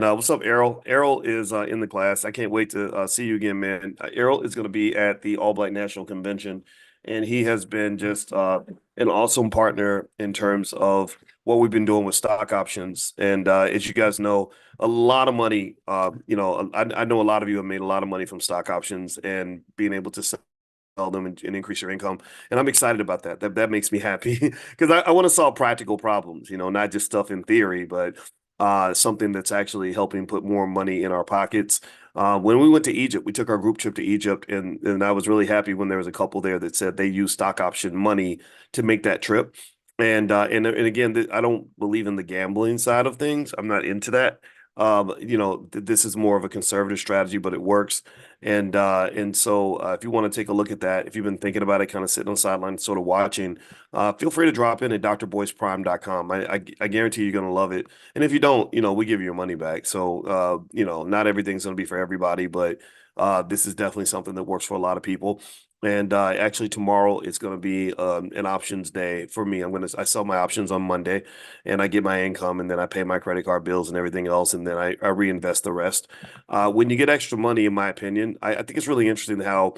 What's up, Errol? Errol is in the class. I can't wait to see you again, man. Errol is going to be at the All Black National Convention, and he has been just an awesome partner in terms of what we've been doing with stock options. And as you guys know, a lot of money. I know a lot of you have made a lot of money from stock options and being able to sell them and increase your income. And I'm excited about that. That makes me happy because I want to solve practical problems. Not just stuff in theory, but something that's actually helping put more money in our pockets. When we went to Egypt, we took our group trip to Egypt, and I was really happy when there was a couple there that said they used stock option money to make that trip. And again, I don't believe in the gambling side of things. I'm not into that. This is more of a conservative strategy, but it works. And so if you want to take a look at that, if you've been thinking about it, kind of sitting on the sideline, sort of watching, feel free to drop in at drboyceprime.com. I guarantee you're going to love it. And if you don't, we give you your money back. So, not everything's going to be for everybody, but this is definitely something that works for a lot of people. And actually, tomorrow it's going to be an options day for me. I sell my options on Monday, and I get my income, and then I pay my credit card bills and everything else, and then I reinvest the rest. When you get extra money, in my opinion, I think it's really interesting how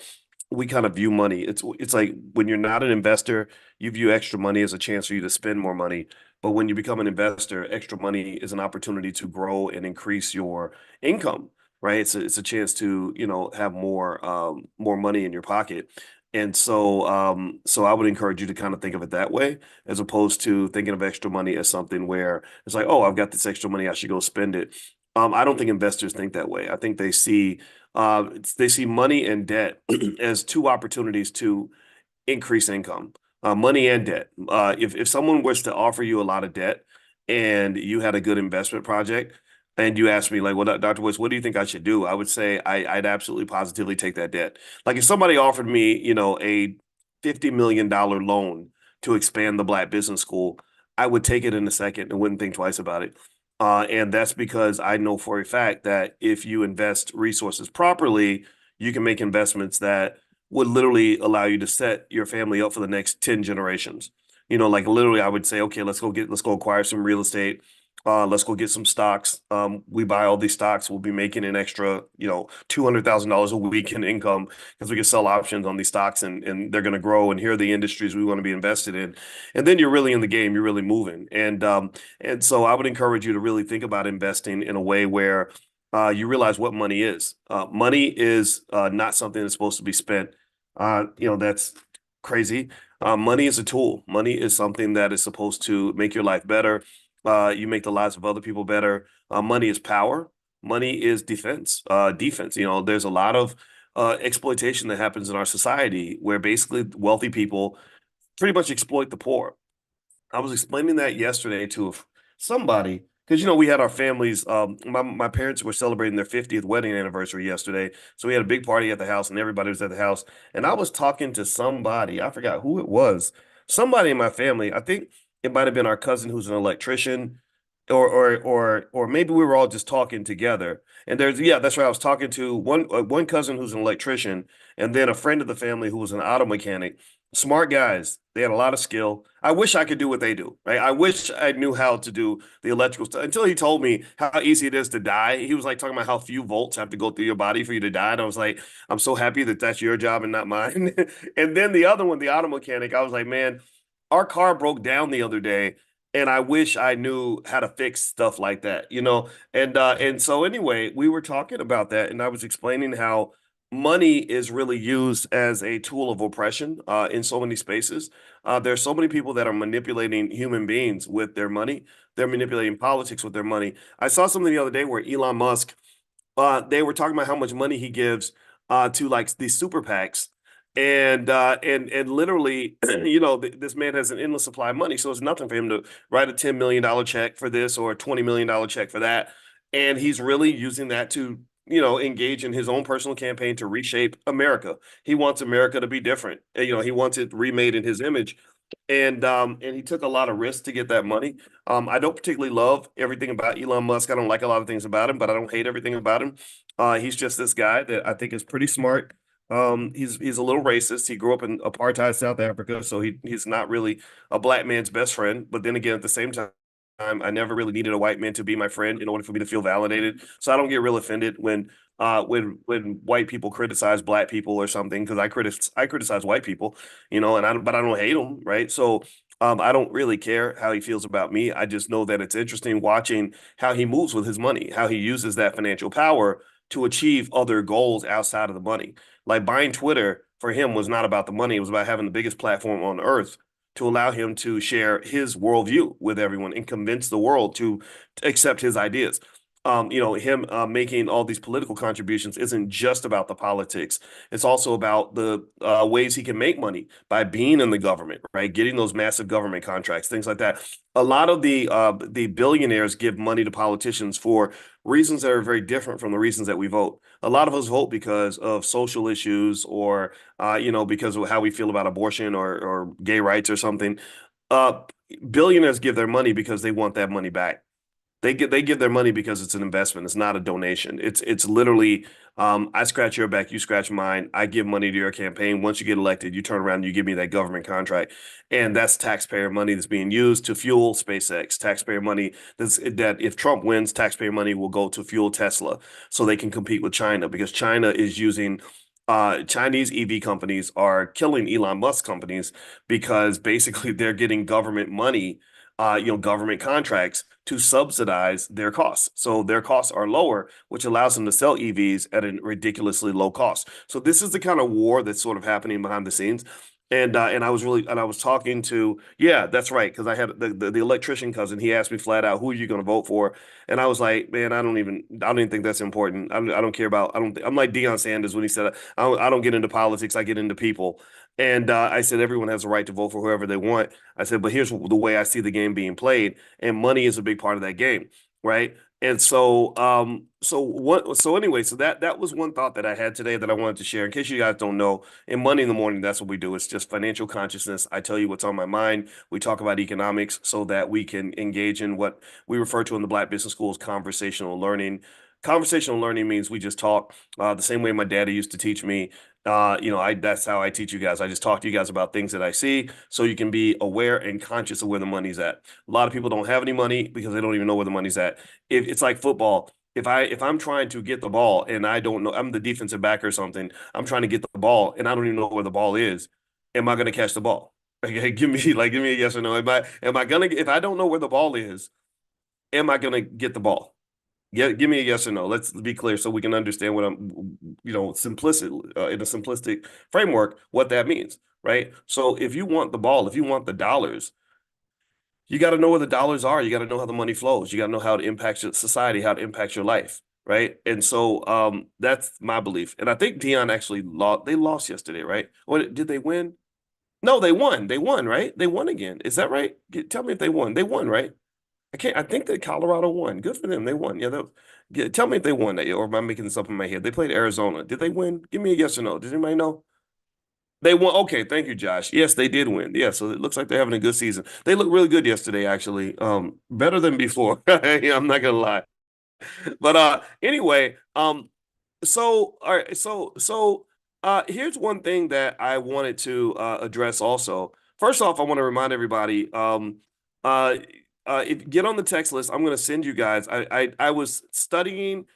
we kind of view money. It's like when you're not an investor, you view extra money as a chance for you to spend more money. But when you become an investor, extra money is an opportunity to grow and increase your income, right? It's a chance to, have more money in your pocket. And so I would encourage you to kind of think of it that way, as opposed to thinking of extra money as something where it's like, oh, I've got this extra money, I should go spend it. I don't think investors think that way. I think they see money and debt as two opportunities to increase income, money and debt. If someone was to offer you a lot of debt and you had a good investment project, and you asked me like, well, Dr. Woods, what do you think I should do? I would say I'd absolutely positively take that debt. Like if somebody offered me, a $50 million loan to expand the Black Business School, I would take it in a second and wouldn't think twice about it. And that's because I know for a fact that if you invest resources properly, you can make investments that would literally allow you to set your family up for the next 10 generations. Like literally, I would say, okay, let's go acquire some real estate. Let's go get some stocks. We buy all these stocks. We'll be making an extra, $200,000 a week in income because we can sell options on these stocks and they're going to grow. And here are the industries we want to be invested in. And then you're really in the game. You're really moving. And so I would encourage you to really think about investing in a way where you realize what money is. Money is not something that's supposed to be spent. That's crazy. Money is a tool. Money is something that is supposed to make your life better. You make the lives of other people better. Money is power. Money is defense. Defense. There's a lot of exploitation that happens in our society where basically wealthy people pretty much exploit the poor. I was explaining that yesterday to somebody because we had our families. My parents were celebrating their 50th wedding anniversary yesterday, so we had a big party at the house, and everybody was at the house. And I was talking to somebody. I forgot who it was. Somebody in my family. I think it might have been our cousin who's an electrician, or maybe we were all just talking together. And yeah, that's right. I was talking to one cousin who's an electrician, and then a friend of the family who was an auto mechanic. Smart guys. They had a lot of skill. I wish I could do what they do, right? I wish I knew how to do the electrical stuff until he told me how easy it is to die. He was like talking about how few volts have to go through your body for you to die. And I was like, I'm so happy that that's your job and not mine. And then the other one, the auto mechanic, I was like, man, our car broke down the other day. And I wish I knew how to fix stuff like that. And so anyway, we were talking about that, and I was explaining how money is really used as a tool of oppression in so many spaces. There's so many people that are manipulating human beings with their money. They're manipulating politics with their money. I saw something the other day where Elon Musk, they were talking about how much money he gives to like these super PACs. And literally, this man has an endless supply of money, so it's nothing for him to write a $10 million check for this or a $20 million check for that. And he's really using that to engage in his own personal campaign to reshape America. He wants America to be different. He wants it remade in his image. And he took a lot of risks to get that money. I don't particularly love everything about Elon Musk. I don't like a lot of things about him, but I don't hate everything about him. He's just this guy that I think is pretty smart. He's a little racist. He grew up in apartheid South Africa, so he's not really a black man's best friend. But then again, at the same time, I never really needed a white man to be my friend in order for me to feel validated. So I don't get real offended when white people criticize black people or something because I criticize white people, and I don't hate them, right? So I don't really care how he feels about me. I just know that it's interesting watching how he moves with his money, how he uses that financial power to achieve other goals outside of the money. Like buying Twitter for him was not about the money. It was about having the biggest platform on earth to allow him to share his worldview with everyone and convince the world to accept his ideas. Him making all these political contributions isn't just about the politics. It's also about the ways he can make money by being in the government, right? Getting those massive government contracts, things like that. A lot of the billionaires give money to politicians for reasons that are very different from the reasons that we vote. A lot of us vote because of social issues or because of how we feel about abortion or gay rights or something. Uh, Billionaires give their money because they want that money back. They give their money because it's an investment. It's not a donation. It's literally I scratch your back, you scratch mine. I give money to your campaign. Once you get elected, you turn around and you give me that government contract, and that's taxpayer money that's being used to fuel SpaceX. Taxpayer money that if Trump wins, taxpayer money will go to fuel Tesla so they can compete with China because China is using. Chinese EV companies are killing Elon Musk companies because basically they're getting government money, government contracts to subsidize their costs. So their costs are lower, which allows them to sell EVs at a ridiculously low cost. So this is the kind of war that's sort of happening behind the scenes. And I was talking to, yeah, that's right, because I had the electrician cousin. He asked me flat out, who are you going to vote for? And I was like, man, I don't even think that's important. I don't care about, I don't, I'm like Deion Sanders when he said, I don't get into politics, I get into people. And I said, everyone has a right to vote for whoever they want. I said, but here's the way I see the game being played, and money is a big part of that game, right? And so anyway, so that was one thought that I had today that I wanted to share. In case you guys don't know, in Money in the Morning, that's what we do. It's just financial consciousness. I tell you what's on my mind. We talk about economics so that we can engage in what we refer to in the Black Business School as conversational learning. Conversational learning means we just talk the same way my daddy used to teach me. That's how I teach you guys. I just talk to you guys about things that I see so you can be aware and conscious of where the money's at. A lot of people don't have any money because they don't even know where the money's at. If it's like football, if I'm trying to get the ball and I don't know, I'm the defensive back or something, I'm trying to get the ball and I don't even know where the ball is, am I going to catch the ball? Okay, give me a yes or no. Am I gonna if I don't know where the ball is, am I gonna get the ball? Yeah, give me a yes or no. Let's be clear so we can understand what I'm, simplistic in a simplistic framework, what that means, right? So if you want the ball, if you want the dollars, you got to know where the dollars are. You got to know how the money flows. You got to know how it impacts your society, how it impacts your life, right? And so that's my belief. And I think Dion actually lost. They lost yesterday, right? Or did they win? No, they won. They won, right? They won again. Is that right? Tell me if they won. They won, right? I can't. I think that Colorado won. Good for them. They won. Yeah, tell me if they won that, or am I making this up in my head? They played Arizona. Did they win? Give me a yes or no. Does anybody know? They won. Okay, thank you, Josh. Yes, they did win. Yeah, so it looks like they're having a good season. They look really good yesterday, actually. Better than before. Yeah, I'm not gonna lie. But anyway, all right, here's one thing that I wanted to address also. First off, I want to remind everybody, uh, if get on the text list, I'm going to send you guys. I was studying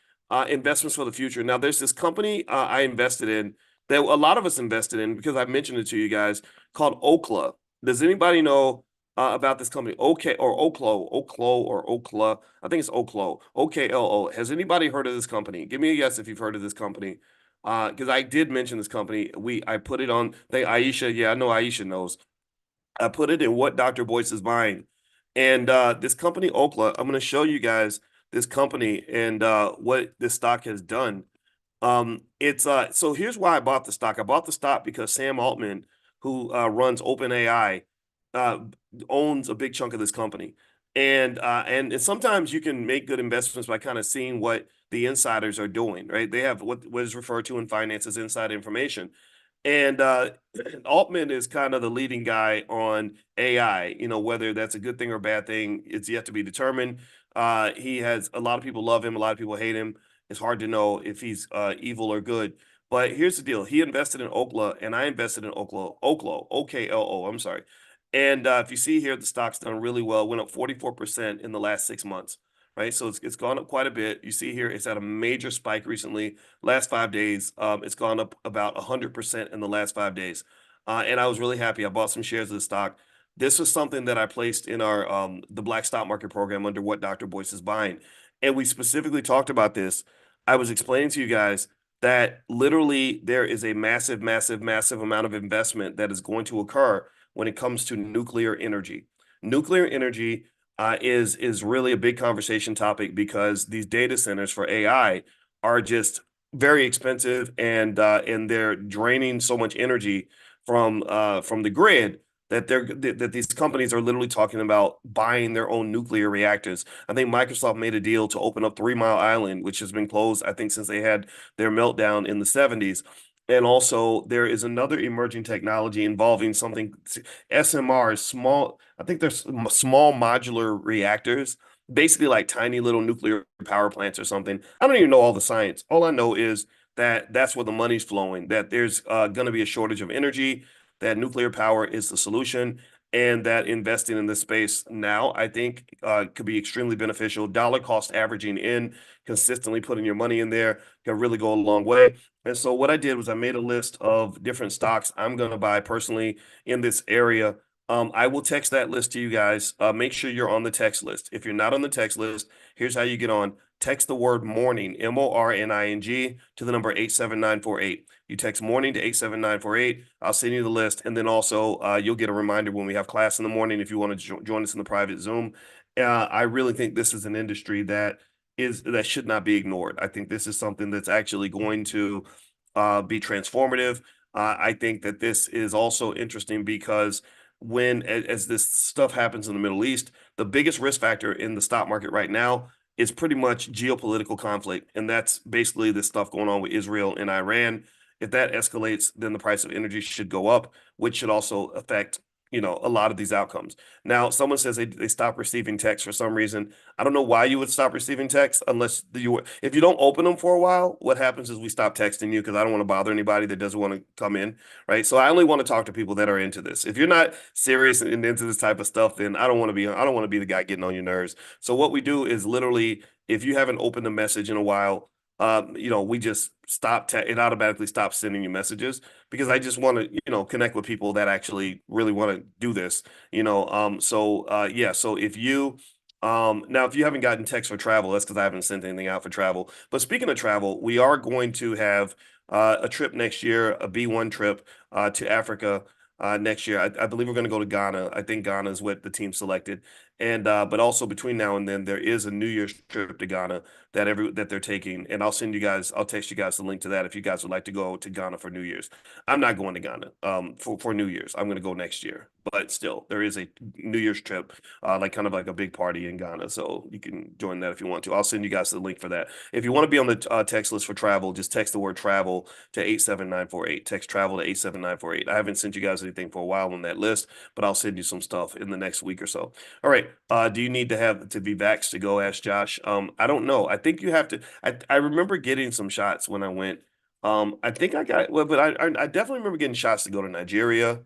investments for the future. Now, there's this company I invested in that a lot of us invested in because I mentioned it to you guys called Okla. Does anybody know about this company? Okay, or Oklo or Okla. I think it's Oklo. OKLO. Has anybody heard of this company? Give me a yes if you've heard of this company. Because I did mention this company. I put it on. Aisha, yeah, I know Aisha knows. I put it in what Dr. Boyce is buying. And this company, Okla, I'm going to show you guys this company and what this stock has done. It's so here's why I bought the stock. I bought the stock because Sam Altman, who runs OpenAI, uh, owns a big chunk of this company. And sometimes you can make good investments by kind of seeing what the insiders are doing, right? They have what is referred to in finance as inside information. And Altman is kind of the leading guy on AI. Whether that's a good thing or a bad thing, it's yet to be determined. He has a lot of people love him, a lot of people hate him. It's hard to know if he's evil or good. But here's the deal: he invested in Okla, and I invested in Oklo, OKLO. I'm sorry. And if you see here, the stock's done really well, went up 44% in the last 6 months, right? So it's gone up quite a bit. You see here, it's had a major spike recently. Last 5 days, it's gone up about 100% in the last 5 days. And I was really happy. I bought some shares of the stock. This was something that I placed in our the Black Stock Market program under What Dr. Boyce is Buying. And we specifically talked about this. I was explaining to you guys that literally there is a massive, massive, massive amount of investment that is going to occur when it comes to nuclear energy. Nuclear energy is really a big conversation topic because these data centers for AI are just very expensive and they're draining so much energy from the grid that these companies are literally talking about buying their own nuclear reactors. I think Microsoft made a deal to open up 3 Mile Island, which has been closed, I think, since they had their meltdown in the 70s. And also, there is another emerging technology involving something SMRs, small, I think there's small modular reactors, basically like tiny little nuclear power plants or something. I don't even know all the science. All I know is that that's where the money's flowing, that there's going to be a shortage of energy, that nuclear power is the solution, and that investing in this space now, I think, could be extremely beneficial. Dollar cost averaging in, consistently putting your money in there can really go a long way. And so what I did was I made a list of different stocks I'm going to buy personally in this area. I will text that list to you guys. Make sure you're on the text list. If you're not on the text list, here's how you get on. Text the word morning, MORNING, to the number 87948. You text morning to 87948. I'll send you the list. And then also, you'll get a reminder when we have class in the morning if you want to join us in the private Zoom. I really think this is an industry that should not be ignored. I think this is something that's actually going to be transformative. I think that this is also interesting because as this stuff happens in the Middle East, the biggest risk factor in the stock market right now is pretty much geopolitical conflict. And that's basically the stuff going on with Israel and Iran. If that escalates, then the price of energy should go up, which should also affect, a lot of these outcomes. Now, someone says they stop receiving texts for some reason. I don't know why you would stop receiving texts if you don't open them for a while, what happens is we stop texting you because I don't want to bother anybody that doesn't want to come in, right? So I only want to talk to people that are into this. If you're not serious and into this type of stuff, then I don't want to be the guy getting on your nerves. So what we do is literally, if you haven't opened a message in a while, we just it automatically stops sending you messages because I just want to, connect with people that actually really want to do this, yeah. So now if you haven't gotten text for travel, that's because I haven't sent anything out for travel. But speaking of travel, we are going to have a trip next year, a B1 trip to Africa next year. I believe we're going to go to Ghana. I think Ghana is what the team selected. And but also between now and then, there is a New Year's trip to Ghana that they're taking. And I'll text you guys the link to that if you guys would like to go to Ghana for New Year's. I'm not going to Ghana for New Year's. I'm going to go next year. But still, there is a New Year's trip, like kind of like a big party in Ghana. So you can join that if you want to. I'll send you guys the link for that. If you want to be on the text list for travel, just text the word travel to 87948. Text travel to 87948. I haven't sent you guys anything for a while on that list, but I'll send you some stuff in the next week or so. All right. Do you need to be vaxxed to go? Asked Josh. I don't know. I think you have to. I remember getting some shots when I went. I think I got well, but I definitely remember getting shots to go to Nigeria.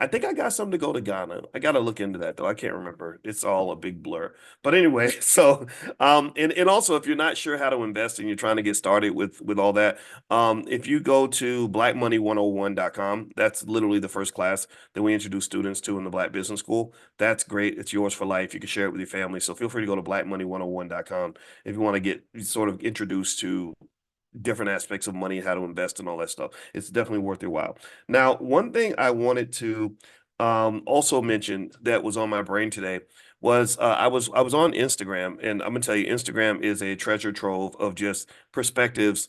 I think I got some to go to Ghana. I got to look into that though. I can't remember. It's all a big blur. But anyway, so and also if you're not sure how to invest and you're trying to get started with all that, if you go to blackmoney101.com, that's literally the first class that we introduce students to in the Black Business School. That's great. It's yours for life. You can share it with your family. So feel free to go to blackmoney101.com if you want to get sort of introduced to different aspects of money, how to invest and all that stuff. It's definitely worth your while. Now, one thing I wanted to also mention that was on my brain today was I was on Instagram, and I'm gonna tell you, Instagram is a treasure trove of just perspectives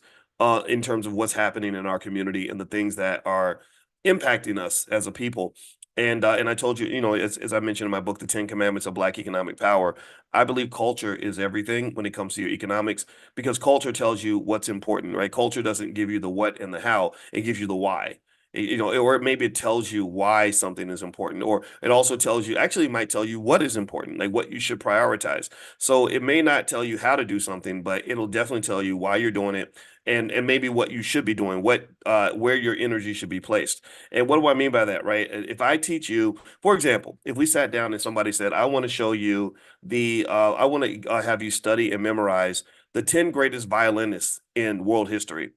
in terms of what's happening in our community and the things that are impacting us as a people. And I told you, as I mentioned in my book, The 10 Commandments of Black Economic Power, I believe culture is everything when it comes to your economics because culture tells you what's important, right? Culture doesn't give you the what and the how, it gives you the why. or maybe it tells you why something is important, or it also tells you, actually, it might tell you what is important, like what you should prioritize. So it may not tell you how to do something, but it'll definitely tell you why you're doing it, and maybe what you should be doing, what where your energy should be placed. And what do I mean by that, right? If I teach you, for example, if we sat down and somebody said, I want to show you I want to have you study and memorize the 10 greatest violinists in world history.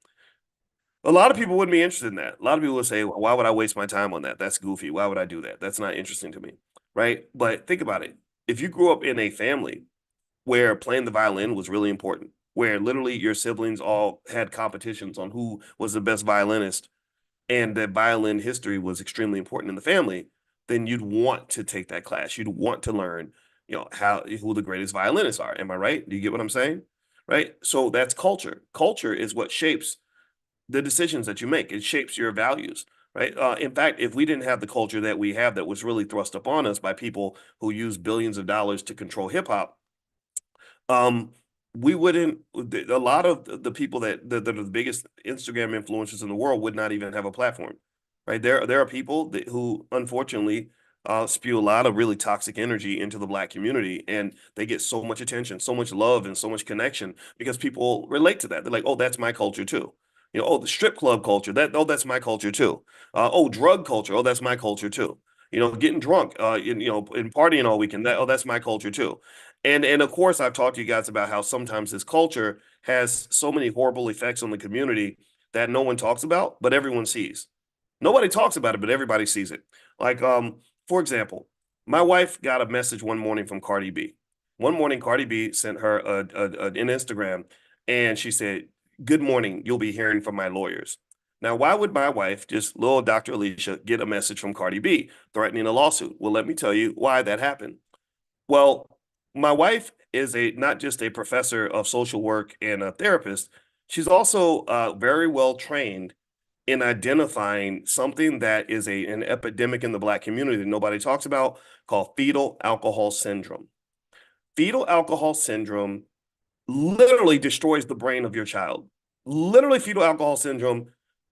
A lot of people wouldn't be interested in that. A lot of people would say, well, why would I waste my time on that? That's goofy. Why would I do that? That's not interesting to me. Right. But think about it. If you grew up in a family where playing the violin was really important, where literally your siblings all had competitions on who was the best violinist, and that violin history was extremely important in the family, then you'd want to take that class. You'd want to learn, how who the greatest violinists are. Am I right? Do you get what I'm saying? Right. So that's culture. Culture is what shapes the decisions that you make. It shapes your values, right? In fact, if we didn't have the culture that we have that was really thrust upon us by people who use billions of dollars to control hip hop, um, we wouldn't. A lot of the people that are the biggest Instagram influencers in the world would not even have a platform, right? There are people who unfortunately spew a lot of really toxic energy into the Black community, and they get so much attention, so much love, and so much connection because people relate to that. They're like, "Oh, that's my culture too." Oh, the strip club culture. That's my culture too. Oh, drug culture. Oh, that's my culture too. Getting drunk, and partying all weekend. That's my culture too. And of course, I've talked to you guys about how sometimes this culture has so many horrible effects on the community that no one talks about, but everyone sees. Nobody talks about it, but everybody sees it. Like, for example, my wife got a message one morning from Cardi B. One morning, Cardi B sent her an Instagram, and she said, "Good morning. You'll be hearing from my lawyers." Now, why would my wife, just little Dr. Alicia, get a message from Cardi B threatening a lawsuit? Well, let me tell you why that happened. Well, my wife is a not just a professor of social work and a therapist, she's also very well trained in identifying something that is an epidemic in the Black community that nobody talks about, called fetal alcohol syndrome. Fetal alcohol syndrome literally destroys the brain of your child. Literally, fetal alcohol syndrome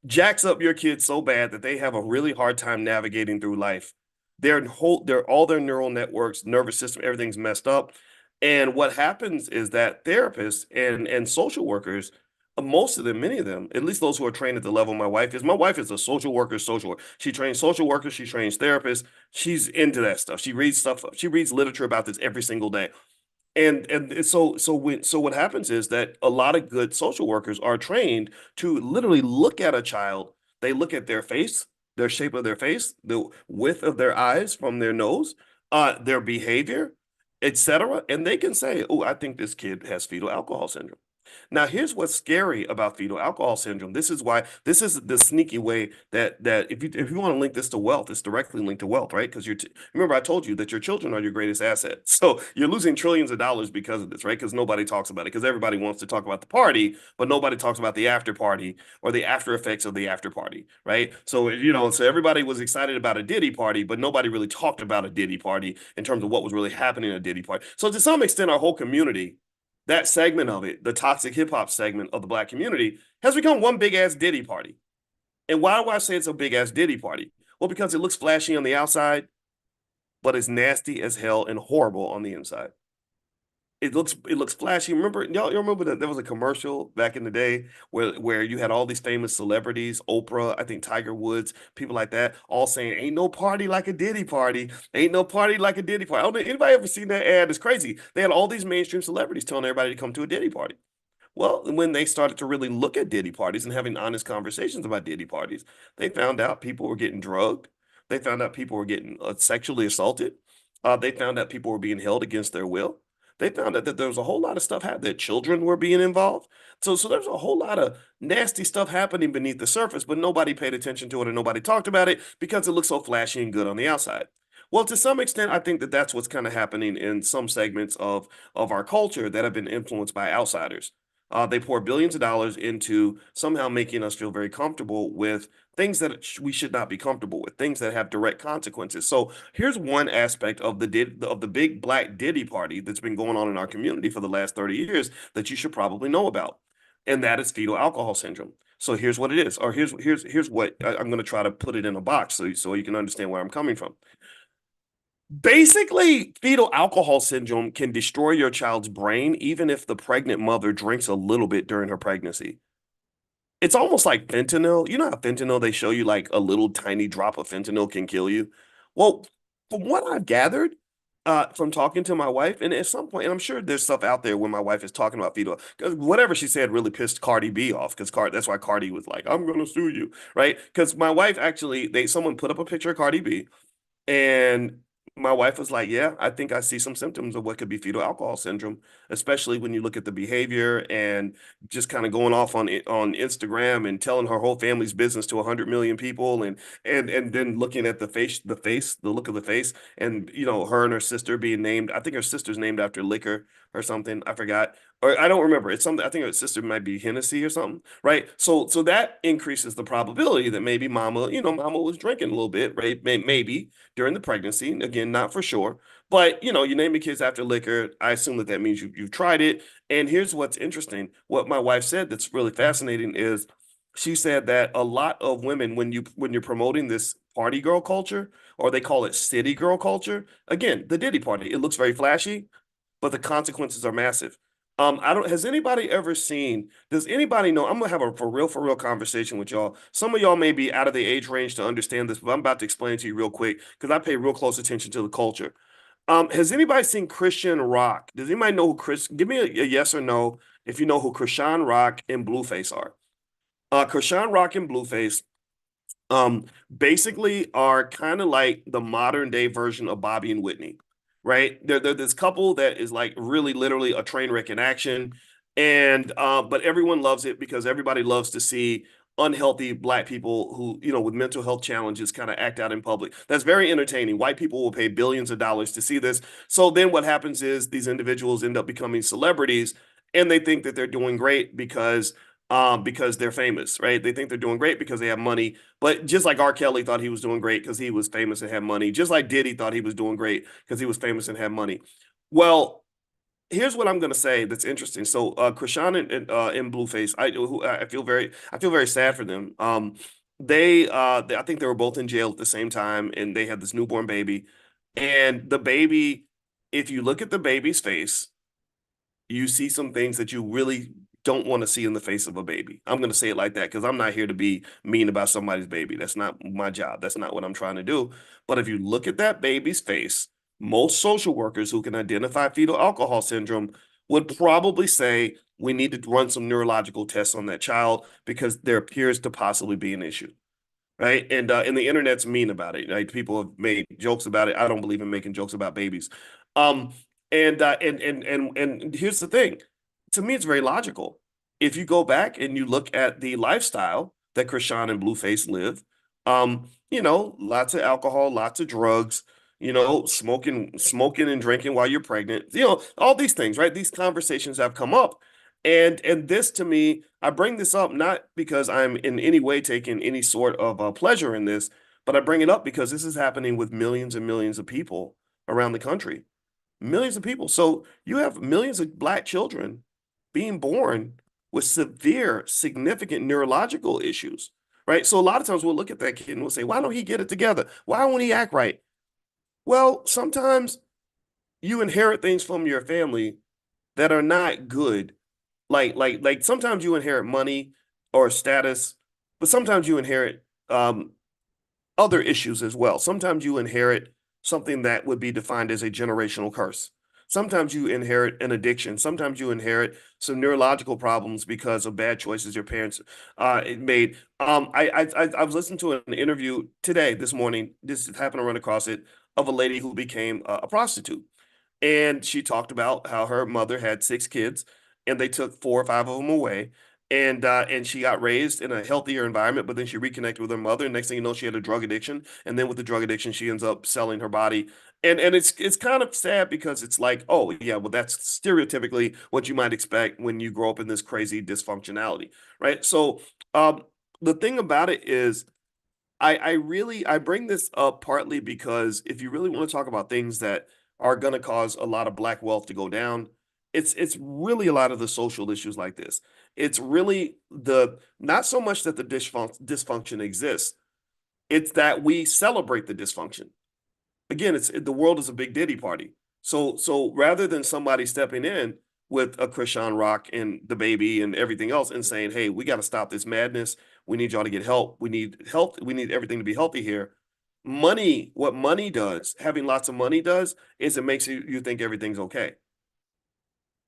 jacks up your kids so bad that they have a really hard time navigating through life. Their all their neural networks, nervous system, everything's messed up. And what happens is that therapists and social workers, most of them, many of them, at least those who are trained at the level my wife is a social worker. She trains social workers, she trains therapists. She's into that stuff. She reads stuff, she reads literature about this every single day. And what happens is that a lot of good social workers are trained to literally look at a child. They look at their face, their shape of their face, the width of their eyes from their nose, their behavior, etc. And they can say, "Oh, I think this kid has fetal alcohol syndrome." Now, here's what's scary about fetal alcohol syndrome. This is the sneaky way that if you want to link this to wealth, it's directly linked to wealth, right? Because remember I told you that your children are your greatest asset. So you're losing trillions of dollars because of this, right? Because nobody talks about it. Because everybody wants to talk about the party, but nobody talks about the after party or the after effects of the after party, right? So so everybody was excited about a Diddy party, but nobody really talked about a Diddy party in terms of what was really happening at a Diddy party. So to some extent, our whole community, that segment of it, the toxic hip hop segment of the Black community, has become one big ass Diddy party. And why do I say it's a big ass Diddy party? Well, because it looks flashy on the outside, but it's nasty as hell and horrible on the inside. It looks flashy. Remember, y'all you remember that there was a commercial back in the day where you had all these famous celebrities, Oprah, I think Tiger Woods, people like that, all saying, "Ain't no party like a Diddy party. Ain't no party like a Diddy party." I don't know anybody ever seen that ad. It's crazy. They had all these mainstream celebrities telling everybody to come to a Diddy party. Well, when they started to really look at Diddy parties and having honest conversations about Diddy parties, they found out people were getting drugged. They found out people were getting sexually assaulted. They found out people were being held against their will. They found out that there was a whole lot of stuff happening, that children were being involved. So there's a whole lot of nasty stuff happening beneath the surface, but nobody paid attention to it and nobody talked about it because it looks so flashy and good on the outside. Well, to some extent, I think that that's what's kind of happening in some segments of our culture that have been influenced by outsiders. They pour billions of dollars into somehow making us feel very comfortable with things that we should not be comfortable with, things that have direct consequences. So here's one aspect of the big Black Diddy party that's been going on in our community for the last 30 years that you should probably know about. and that is fetal alcohol syndrome. So here's what it is, or here's what I'm going to try to put it in a box so you can understand where I'm coming from. Basically, fetal alcohol syndrome can destroy your child's brain even if the pregnant mother drinks a little bit during her pregnancy. It's almost like fentanyl. You know how fentanyl, they show you like a little tiny drop of fentanyl can kill you? Well, from what I've gathered, from talking to my wife, and at some point, and I'm sure there's stuff out there when my wife is talking about fetal, because whatever she said really pissed Cardi B off, because that's why Cardi was like, "I'm gonna sue you," right? Because my wife actually, someone put up a picture of Cardi B, and my wife was like, "Yeah, I think I see some symptoms of what could be fetal alcohol syndrome, especially when you look at the behavior and just kind of going off on Instagram and telling her whole family's business to 100 million people, and then looking at the look of the face, and her and her sister being named. I think her sister's named after liquor or something. I forgot, or I don't remember. It's something. I think her sister might be Hennessy or something, right? So that increases the probability that maybe Mama was drinking a little bit, right? Maybe during the pregnancy. Again, not for sure, but you name your kids after liquor. I assume that means you've tried it. And here's what's interesting: what my wife said that's really fascinating is she said that a lot of women, when you're promoting this party girl culture, or they call it city girl culture, again, the Diddy party, it looks very flashy, but the consequences are massive. I don't. Has anybody ever seen? Does anybody know? I'm gonna have a for real conversation with y'all. Some of y'all may be out of the age range to understand this, but I'm about to explain to you real quick because I pay real close attention to the culture. Has anybody seen Christian Rock? Does anybody know who Chris? Give me a yes or no if you know who Christian Rock and Blueface are. Christian Rock and Blueface um, basically are kind of like the modern day version of Bobby and Whitney, right? They're this couple that is like really literally a train wreck in action. And but everyone loves it because everybody loves to see unhealthy black people who, with mental health challenges kind of act out in public. That's very entertaining. White people will pay billions of dollars to see this. So then what happens is these individuals end up becoming celebrities, and they think that they're doing great because they're famous, right? They think they're doing great because they have money. But just like R. Kelly thought he was doing great because he was famous and had money, just like Diddy thought he was doing great because he was famous and had money. Well, here's what I'm going to say that's interesting. So, Krishan and Blueface, I feel very sad for them. I think they were both in jail at the same time, and they had this newborn baby. And the baby, if you look at the baby's face, you see some things that you really don't want to see in the face of a baby. I'm going to say it like that because I'm not here to be mean about somebody's baby. That's not my job. That's not what I'm trying to do. But if you look at that baby's face, most social workers who can identify fetal alcohol syndrome would probably say we need to run some neurological tests on that child because there appears to possibly be an issue, right? And the internet's mean about it. Right? People have made jokes about it. I don't believe in making jokes about babies. Um, and here's the thing. To me, it's very logical. If you go back and you look at the lifestyle that Krishan and Blueface live, lots of alcohol, lots of drugs, smoking and drinking while you're pregnant, all these things, right? These conversations have come up. And this to me, I bring this up not because I'm in any way taking any sort of pleasure in this, but I bring it up because this is happening with millions and millions of people around the country. Millions of people. So you have millions of black children being born with severe, significant neurological issues, right? So a lot of times we'll look at that kid and we'll say, why don't he get it together? Why won't he act right? Well, sometimes you inherit things from your family that are not good. Like sometimes you inherit money or status, but sometimes you inherit other issues as well. Sometimes you inherit something that would be defined as a generational curse. Sometimes you inherit an addiction. Sometimes you inherit some neurological problems because of bad choices your parents made. I was listening to an interview today, this morning. This happened to run across it, of a lady who became a prostitute. And she talked about how her mother had six kids and they took four or five of them away. And she got raised in a healthier environment, but then she reconnected with her mother. And next thing you know, she had a drug addiction. And then with the drug addiction, she ends up selling her body. And it's kind of sad because it's like, oh yeah, well, that's stereotypically what you might expect when you grow up in this crazy dysfunctionality, right? So the thing about it is I bring this up partly because if you really want to talk about things that are going to cause a lot of black wealth to go down, it's really a lot of the social issues like this. It's really the not so much that the dysfunction exists, it's that we celebrate the dysfunction. Again, it's the world is a big Diddy party. So rather than somebody stepping in with a Krishan Rock and the baby and everything else and saying, "Hey, we got to stop this madness. We need y'all to get help. We need health. We need everything to be healthy here." Money, what money does, having lots of money does, is it makes you think everything's okay.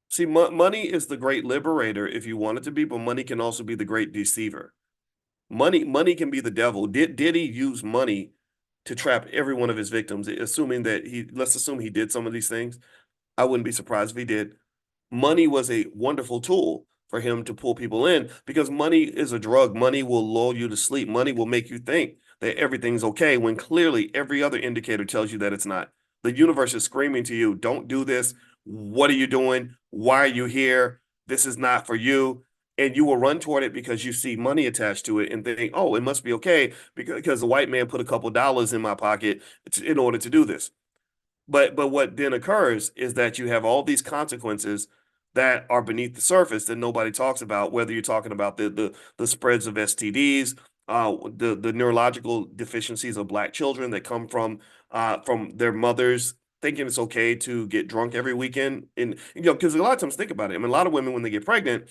See, money is the great liberator if you want it to be, but money can also be the great deceiver. Money can be the devil. Did he use money to trap every one of his victims, assuming that let's assume he did some of these things. I wouldn't be surprised if he did. Money was a wonderful tool for him to pull people in because money is a drug. Money will lull you to sleep. Money will make you think that everything's okay when clearly every other indicator tells you that it's not. The universe is screaming to you, don't do this. What are you doing? Why are you here? This is not for you. And you will run toward it because you see money attached to it and think, oh, it must be okay because the white man put a couple dollars in my pocket in order to do this. But what then occurs is that you have all these consequences that are beneath the surface that nobody talks about, whether you're talking about the spreads of STDs, the neurological deficiencies of Black children that come from their mothers thinking it's okay to get drunk every weekend. And because a lot of times think about it. I mean, a lot of women when they get pregnant,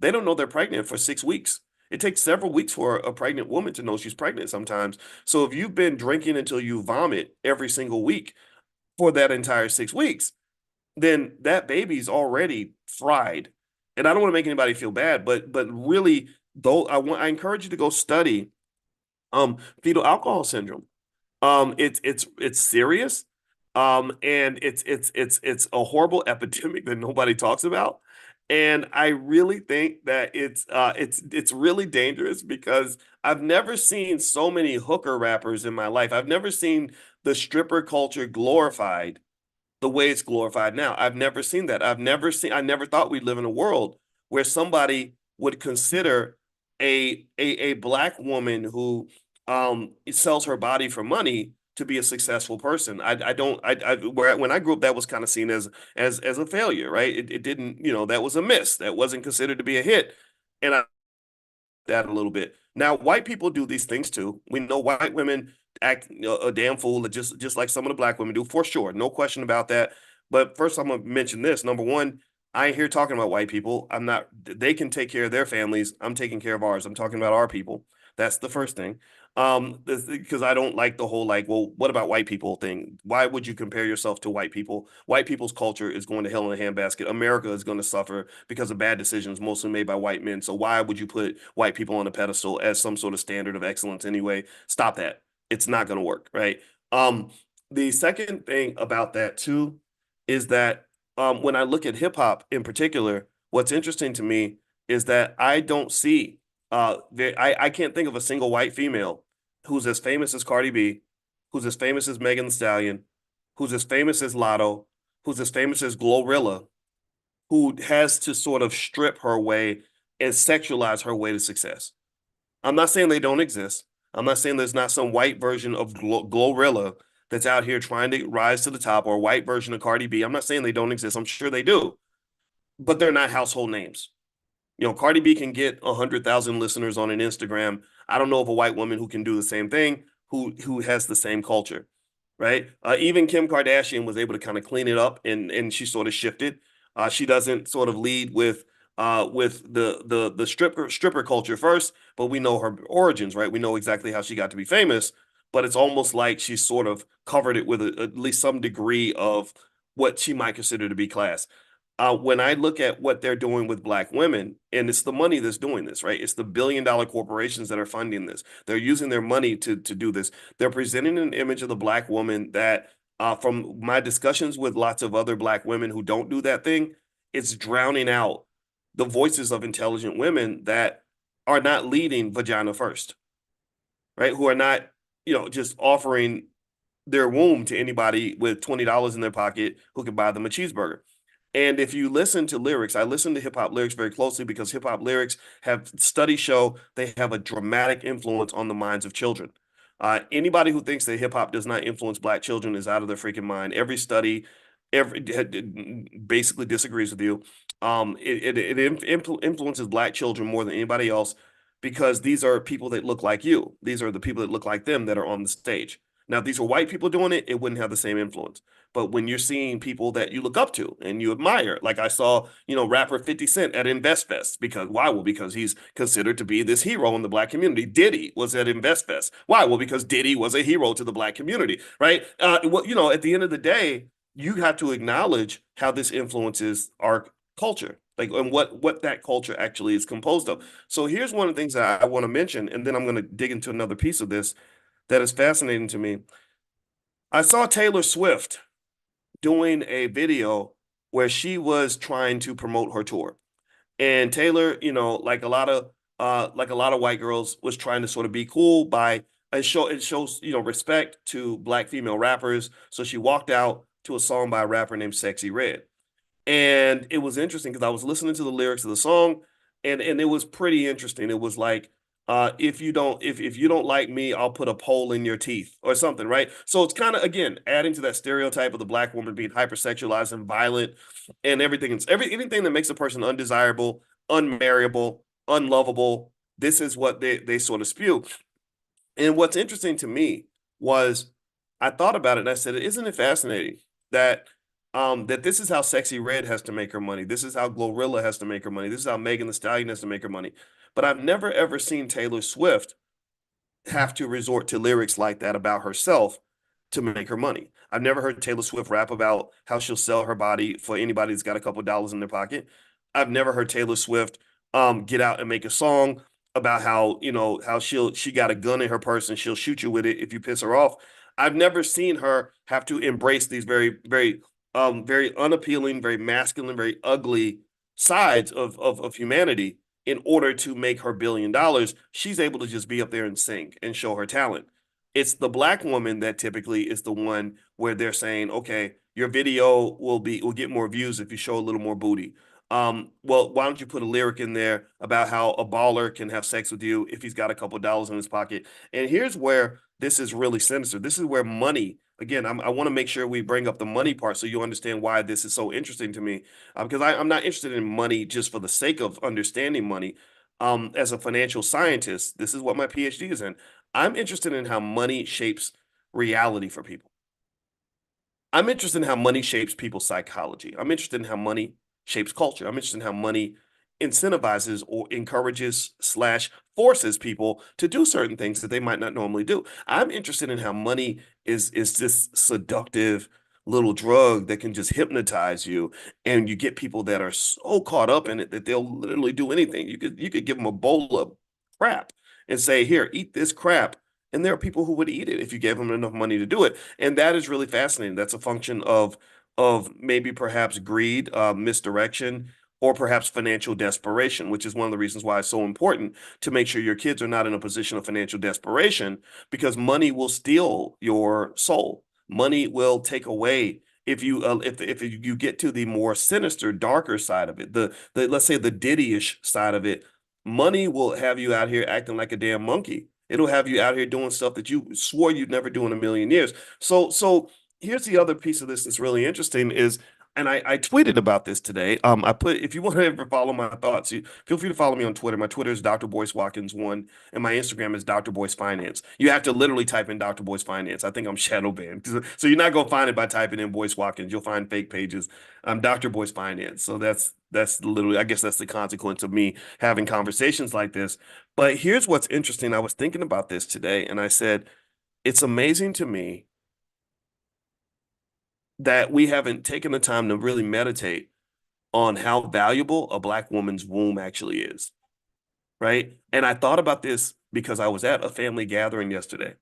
they don't know they're pregnant for 6 weeks. It takes several weeks for a pregnant woman to know she's pregnant sometimes. So if you've been drinking until you vomit every single week for that entire 6 weeks, then that baby's already fried. And I don't want to make anybody feel bad, but really, though, I encourage you to go study fetal alcohol syndrome. It's serious. And it's a horrible epidemic that nobody talks about. And I really think that it's really dangerous because I've never seen so many hooker rappers in my life. I've never seen the stripper culture glorified the way it's glorified now. I've never seen that. I never thought we'd live in a world where somebody would consider a black woman who sells her body for money to be a successful person. I don't when I grew up that was kind of seen as a failure, right? It didn't, that was a miss. That wasn't considered to be a hit. And I that a little bit. Now, white people do these things too. We know white women act a damn fool, just like some of the black women do, for sure. No question about that. But first, I'm gonna mention this. Number one, I ain't here talking about white people. I'm not. They can take care of their families. I'm taking care of ours. I'm talking about our people. That's the first thing. Because I don't like the whole like, well, what about white people thing? Why would you compare yourself to white people? White people's culture is going to hell in a handbasket. America is going to suffer because of bad decisions, mostly made by white men. So why would you put white people on a pedestal as some sort of standard of excellence anyway? Stop that. It's not going to work, right? Um, the second thing about that too is that when I look at hip hop in particular, what's interesting to me is that I don't see I can't think of a single white female who's as famous as Cardi B, who's as famous as Megan Thee Stallion, who's as famous as Lotto, who's as famous as Glorilla, who has to sort of strip her way and sexualize her way to success. I'm not saying they don't exist. I'm not saying there's not some white version of Glorilla that's out here trying to rise to the top or a white version of Cardi B. I'm not saying they don't exist. I'm sure they do, but they're not household names. Cardi B can get 100,000 listeners on an Instagram. I don't know of a white woman who can do the same thing, who has the same culture, right? Even Kim Kardashian was able to kind of clean it up, and she sort of shifted. She doesn't sort of lead with the stripper culture first, but we know her origins, right? We know exactly how she got to be famous, but it's almost like she sort of covered it with at least some degree of what she might consider to be class. When I look at what they're doing with black women, and it's the money that's doing this, right? It's the billion-dollar corporations that are funding this. They're using their money to do this. They're presenting an image of the black woman that, from my discussions with lots of other black women who don't do that thing, it's drowning out the voices of intelligent women that are not leading vagina first, right? Who are not, just offering their womb to anybody with $20 in their pocket who can buy them a cheeseburger. And if you listen to lyrics, I listen to hip hop lyrics very closely because hip hop lyrics have studies show they have a dramatic influence on the minds of children. Anybody who thinks that hip hop does not influence black children is out of their freaking mind. Every study, every basically disagrees with you. It influences black children more than anybody else because these are people that look like you. These are the people that look like them that are on the stage. Now, if these are white people doing it, it wouldn't have the same influence. But when you're seeing people that you look up to and you admire, like I saw, rapper 50 Cent at InvestFest, because why? Well, because he's considered to be this hero in the black community. Diddy was at InvestFest. Why? Well, because Diddy was a hero to the black community, right? At the end of the day, you have to acknowledge how this influences our culture, like, and what that culture actually is composed of. So here's one of the things that I want to mention, and then I'm going to dig into another piece of this that is fascinating to me. I saw Taylor Swift doing a video where she was trying to promote her tour. And Taylor, like a lot of white girls, was trying to sort of be cool by and shows, respect to black female rappers. So she walked out to a song by a rapper named Sexy Red. And it was interesting because I was listening to the lyrics of the song, and it was pretty interesting. It was like, if you don't like me, I'll put a pole in your teeth or something, right? So it's kind of, again, adding to that stereotype of the black woman being hypersexualized and violent and everything. Anything that makes a person undesirable, unmarriable, unlovable. This is what they sort of spew. And what's interesting to me was I thought about it and I said, isn't it fascinating that that this is how Sexy Red has to make her money. This is how Glorilla has to make her money. This is how Megan Thee Stallion has to make her money. But I've never ever seen Taylor Swift have to resort to lyrics like that about herself to make her money. I've never heard Taylor Swift rap about how she'll sell her body for anybody that's got a couple dollars in their pocket. I've never heard Taylor Swift get out and make a song about how, how she got a gun in her purse and she'll shoot you with it if you piss her off. I've never seen her have to embrace these very unappealing, very masculine, very ugly sides of humanity in order to make her $1 billion. She's able to just be up there and sing and show her talent. It's the black woman that typically is the one where they're saying, okay, your video will get more views if you show a little more booty. Well, why don't you put a lyric in there about how a baller can have sex with you if he's got a couple of dollars in his pocket? And here's where this is really sinister. This is where money, again, I want to make sure we bring up the money part so you understand why this is so interesting to me. Because I'm not interested in money just for the sake of understanding money. As a financial scientist, this is what my PhD is in. I'm interested in how money shapes reality for people. I'm interested in how money shapes people's psychology. I'm interested in how money shapes culture. I'm interested in how money incentivizes or encourages slash forces people to do certain things that they might not normally do. I'm interested in how money is this seductive little drug that can just hypnotize you, and you get people that are so caught up in it that they'll literally do anything. You could give them a bowl of crap and say, "Here, eat this crap." And there are people who would eat it if you gave them enough money to do it. And that is really fascinating. That's a function of maybe perhaps greed, misdirection, or perhaps financial desperation, which is one of the reasons why it's so important to make sure your kids are not in a position of financial desperation, because money will steal your soul. Money will take away if you get to the more sinister, darker side of it, the let's say the Diddy-ish side of it, money will have you out here acting like a damn monkey. It'll have you out here doing stuff that you swore you'd never do in a million years. So here's the other piece of this that's really interesting is, and I tweeted about this today. I put, if you want to ever follow my thoughts, you feel free to follow me on Twitter. My Twitter is Dr. Boyce Watkins 1, and my Instagram is Dr. Boyce Finance. You have to literally type in Dr. Boyce Finance. I think I'm shadow banned. So you're not gonna find it by typing in Boyce Watkins. You'll find fake pages. I'm Dr. Boyce Finance. So that's literally, I guess that's the consequence of me having conversations like this. But here's what's interesting. I was thinking about this today, and I said, it's amazing to me that we haven't taken the time to really meditate on how valuable a black woman's womb actually is, right? And I thought about this because I was at a family gathering yesterday,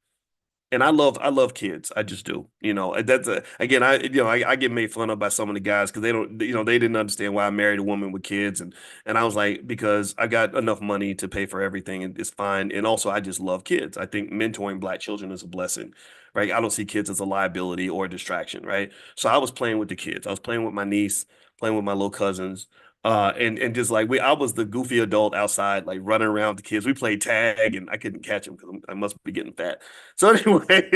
and I love kids. I just do. That's again, I get made fun of by some of the guys because they don't, they didn't understand why I married a woman with kids, and I was like, because I got enough money to pay for everything and it's fine. And also I just love kids. I think mentoring black children is a blessing, right? I don't see kids as a liability or a distraction, right? So I was playing with the kids. I was playing with my niece, playing with my little cousins. And just like I was the goofy adult outside, like running around with the kids. We played tag, and I couldn't catch them because I must be getting fat. So anyway,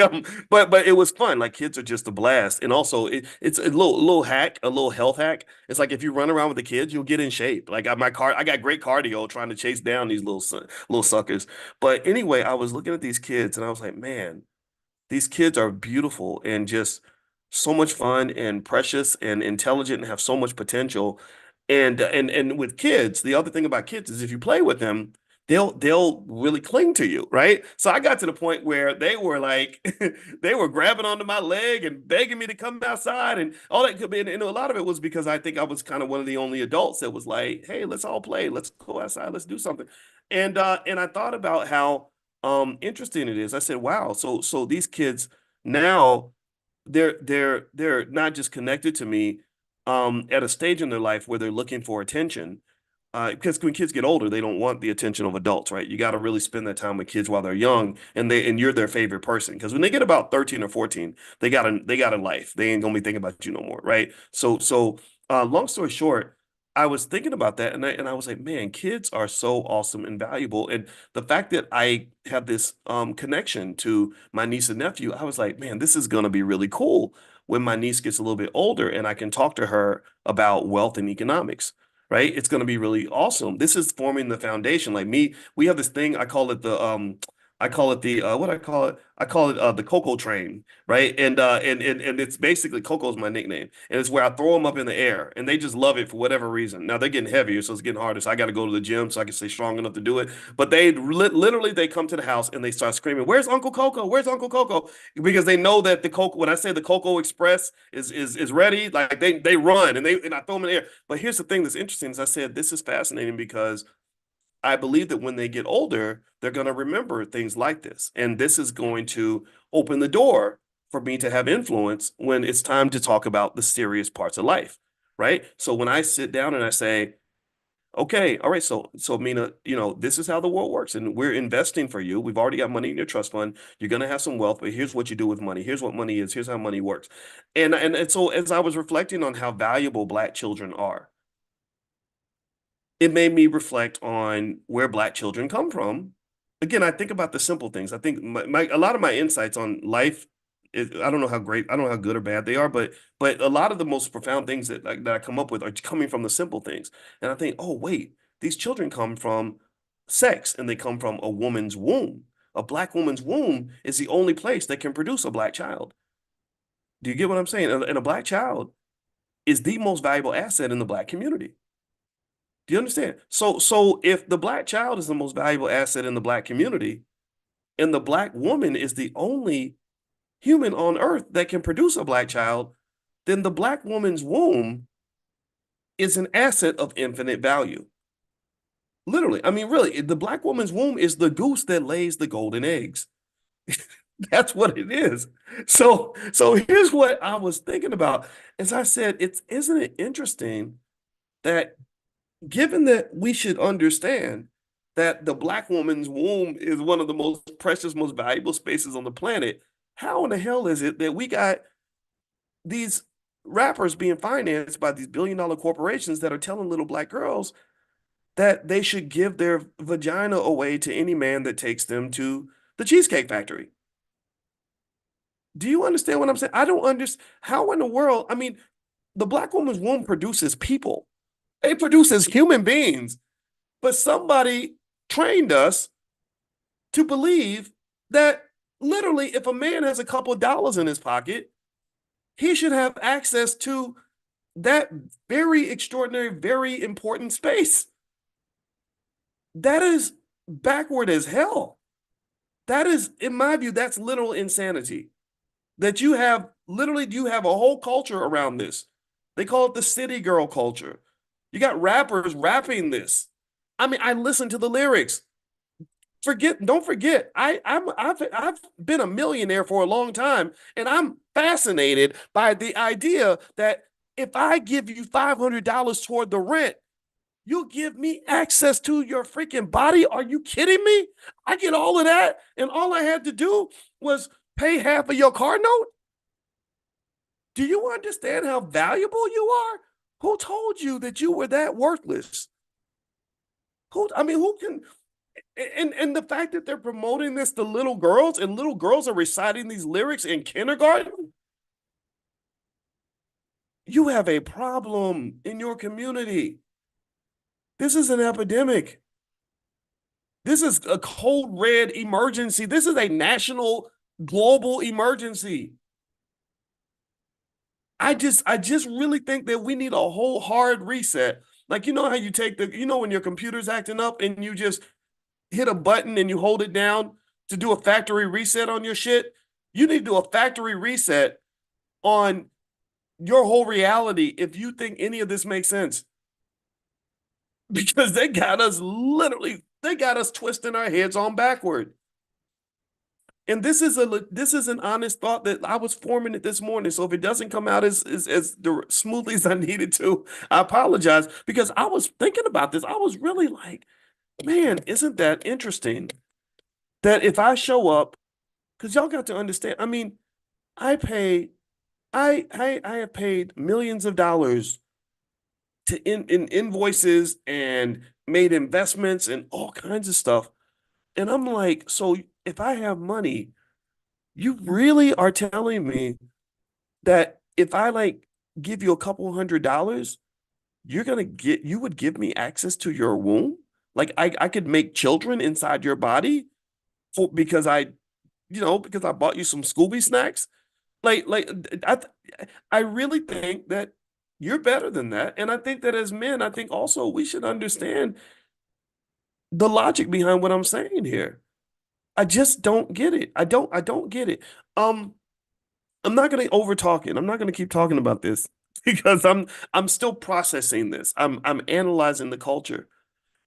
but it was fun. Like kids are just a blast, and also it's a little hack, a little health hack. It's like if you run around with the kids, you'll get in shape. Like I got great cardio trying to chase down these little suckers. But anyway, I was looking at these kids, and I was like, man, these kids are beautiful and just so much fun and precious and intelligent and have so much potential. And with kids, the other thing about kids is if you play with them, they'll really cling to you, right? So I got to the point where they were like they were grabbing onto my leg and begging me to come outside and all that could be. And a lot of it was because I think I was kind of one of the only adults that was like, hey, let's all play, let's go outside, let's do something. And I thought about how interesting it is. I said, wow, so these kids now they're not just connected to me at a stage in their life where they're looking for attention. Because when kids get older, they don't want the attention of adults, right? You got to really spend that time with kids while they're young, and you're their favorite person. Because when they get about 13 or 14, they got a life. They ain't gonna be thinking about you no more, right? So long story short, I was thinking about that, and I was like, man, kids are so awesome and valuable. And the fact that I have this connection to my niece and nephew, I was like, man, this is gonna be really cool when my niece gets a little bit older, and I can talk to her about wealth and economics, right? It's going to be really awesome. This is forming the foundation. Like me, we have this thing. I call it the what I call it. I call it the Coco train, right? And it's basically Coco's my nickname, and it's where I throw them up in the air, and they just love it for whatever reason. Now they're getting heavier, so it's getting harder. So I got to go to the gym so I can stay strong enough to do it. But literally they come to the house and they start screaming, "Where's Uncle Coco? Where's Uncle Coco?" Because they know that the Coco. When I say the Coco Express is ready, like they run and I throw them in the air. But here's the thing that's interesting: is I said this is fascinating because I believe that when they get older, they're going to remember things like this. And this is going to open the door for me to have influence when it's time to talk about the serious parts of life, right? So when I sit down and I say, okay, all right, so Mina, this is how the world works, and we're investing for you. We've already got money in your trust fund. You're going to have some wealth, but here's what you do with money. Here's what money is. Here's how money works. And so as I was reflecting on how valuable Black children are, it made me reflect on where Black children come from. Again, I think about the simple things. I think a lot of my insights on life I don't know how great, I don't know how good or bad they are, but a lot of the most profound things that I come up with are coming from the simple things. And I think, oh wait, these children come from sex, and they come from a woman's womb. A Black woman's womb is the only place that can produce a Black child. Do you get what I'm saying? And a Black child is the most valuable asset in the Black community. Do you understand? So if the Black child is the most valuable asset in the Black community, and the Black woman is the only human on earth that can produce a Black child, then the Black woman's womb is an asset of infinite value. Literally. I mean, really, the Black woman's womb is the goose that lays the golden eggs. That's what it is. So here's what I was thinking about. As I said, isn't it interesting that given that we should understand that the Black woman's womb is one of the most precious, most valuable spaces on the planet, how in the hell is it that we got these rappers being financed by these billion-dollar corporations that are telling little Black girls that they should give their vagina away to any man that takes them to the Cheesecake Factory? Do you understand what I'm saying? I don't understand. How in the world? I mean, the Black woman's womb produces people. It produces human beings. But somebody trained us to believe that literally if a man has a couple of dollars in his pocket, he should have access to that very extraordinary, very important space. That is backward as hell. That is, in my view, that's literal insanity. That you have a whole culture around this. They call it the city girl culture. You got rappers rapping this. I mean, I listen to the lyrics. Don't forget, I've been a millionaire for a long time, and I'm fascinated by the idea that if I give you $500 toward the rent, you'll give me access to your freaking body. Are you kidding me? I get all of that, and all I had to do was pay half of your car note. Do you understand how valuable you are? Who told you that you were that worthless? I mean, who can, and the fact that they're promoting this to little girls and little girls are reciting these lyrics in kindergarten, you have a problem in your community. This is an epidemic. This is a code red emergency. This is a national global emergency. I just really think that we need a whole hard reset. Like, you know how you take when your computer's acting up and you just hit a button and you hold it down to do a factory reset on your shit? You need to do a factory reset on your whole reality if you think any of this makes sense. Because they got us twisting our heads on backward. And this is an honest thought that I was forming it this morning. So if it doesn't come out as smoothly as I needed to, I apologize because I was thinking about this. I was really like, man, isn't that interesting? That if I show up, because y'all got to understand, I mean, I pay, I have paid millions of dollars to in invoices and made investments and all kinds of stuff. And I'm like, so if I have money, you really are telling me that if I like give you a couple $100, you would give me access to your womb? Like I could make children inside your body because because I bought you some Scooby snacks. Like I really think that you're better than that. And I think that as men, I think also we should understand the logic behind what I'm saying here. I just don't get it. I don't get it. Um, I'm not gonna over talk it. I'm not gonna keep talking about this because I'm still processing this. I'm analyzing the culture.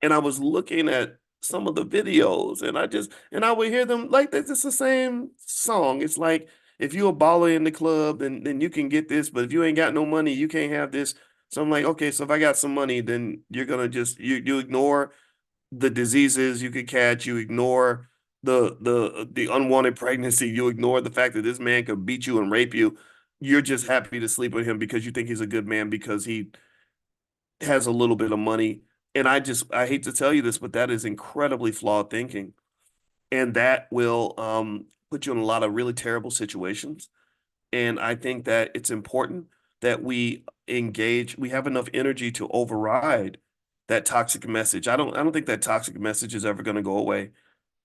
And I was looking at some of the videos and I would hear them like this. It's the same song. It's like if you a baller in the club, then you can get this, but if you ain't got no money, you can't have this. So I'm like, okay, so if I got some money, then you're gonna just you ignore the diseases you could catch, you ignore the unwanted pregnancy, you ignore the fact that this man could beat you and rape you. You're just happy to sleep with him because you think he's a good man because he has a little bit of money. And I hate to tell you this, but that is incredibly flawed thinking. And that will put you in a lot of really terrible situations. And I think that it's important that we have enough energy to override that toxic message. I don't think that toxic message is ever going to go away.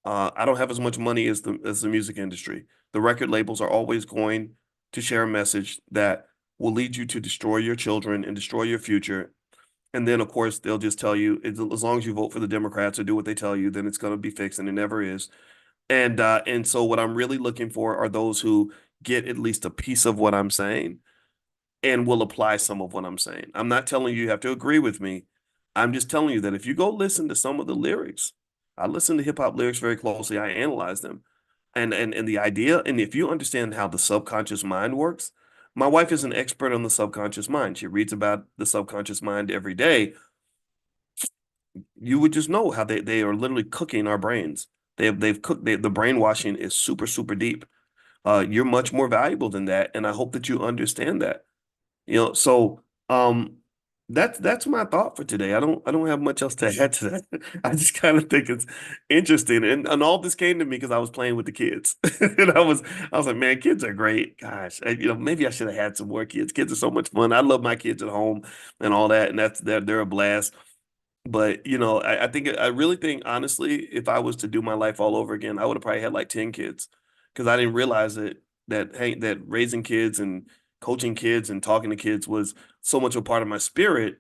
I don't have as much money as the music industry. The record labels are always going to share a message that will lead you to destroy your children and destroy your future. And then, of course, they'll just tell you as long as you vote for the Democrats or do what they tell you, then it's going to be fixed, and it never is. And so, what I'm really looking for are those who get at least a piece of what I'm saying and will apply some of what I'm saying. I'm not telling you have to agree with me. I'm just telling you that if you go listen to some of the lyrics, I listen to hip hop lyrics very closely. I analyze them. And the idea, and if you understand how the subconscious mind works, my wife is an expert on the subconscious mind. She reads about the subconscious mind every day. You would just know how they are literally cooking our brains. They've cooked the brainwashing is super, super deep. You're much more valuable than that. And I hope that you understand that. So that's my thought for today. I don't have much else to add to that. I just kind of think it's interesting. And all this came to me because I was playing with the kids. And I was like, man, kids are great. Gosh, maybe I should have had some more kids. Kids are so much fun. I love my kids at home and all that, and they're a blast. But I really think honestly, if I was to do my life all over again, I would have probably had like 10 kids because I didn't realize that raising kids and coaching kids and talking to kids was so much a part of my spirit.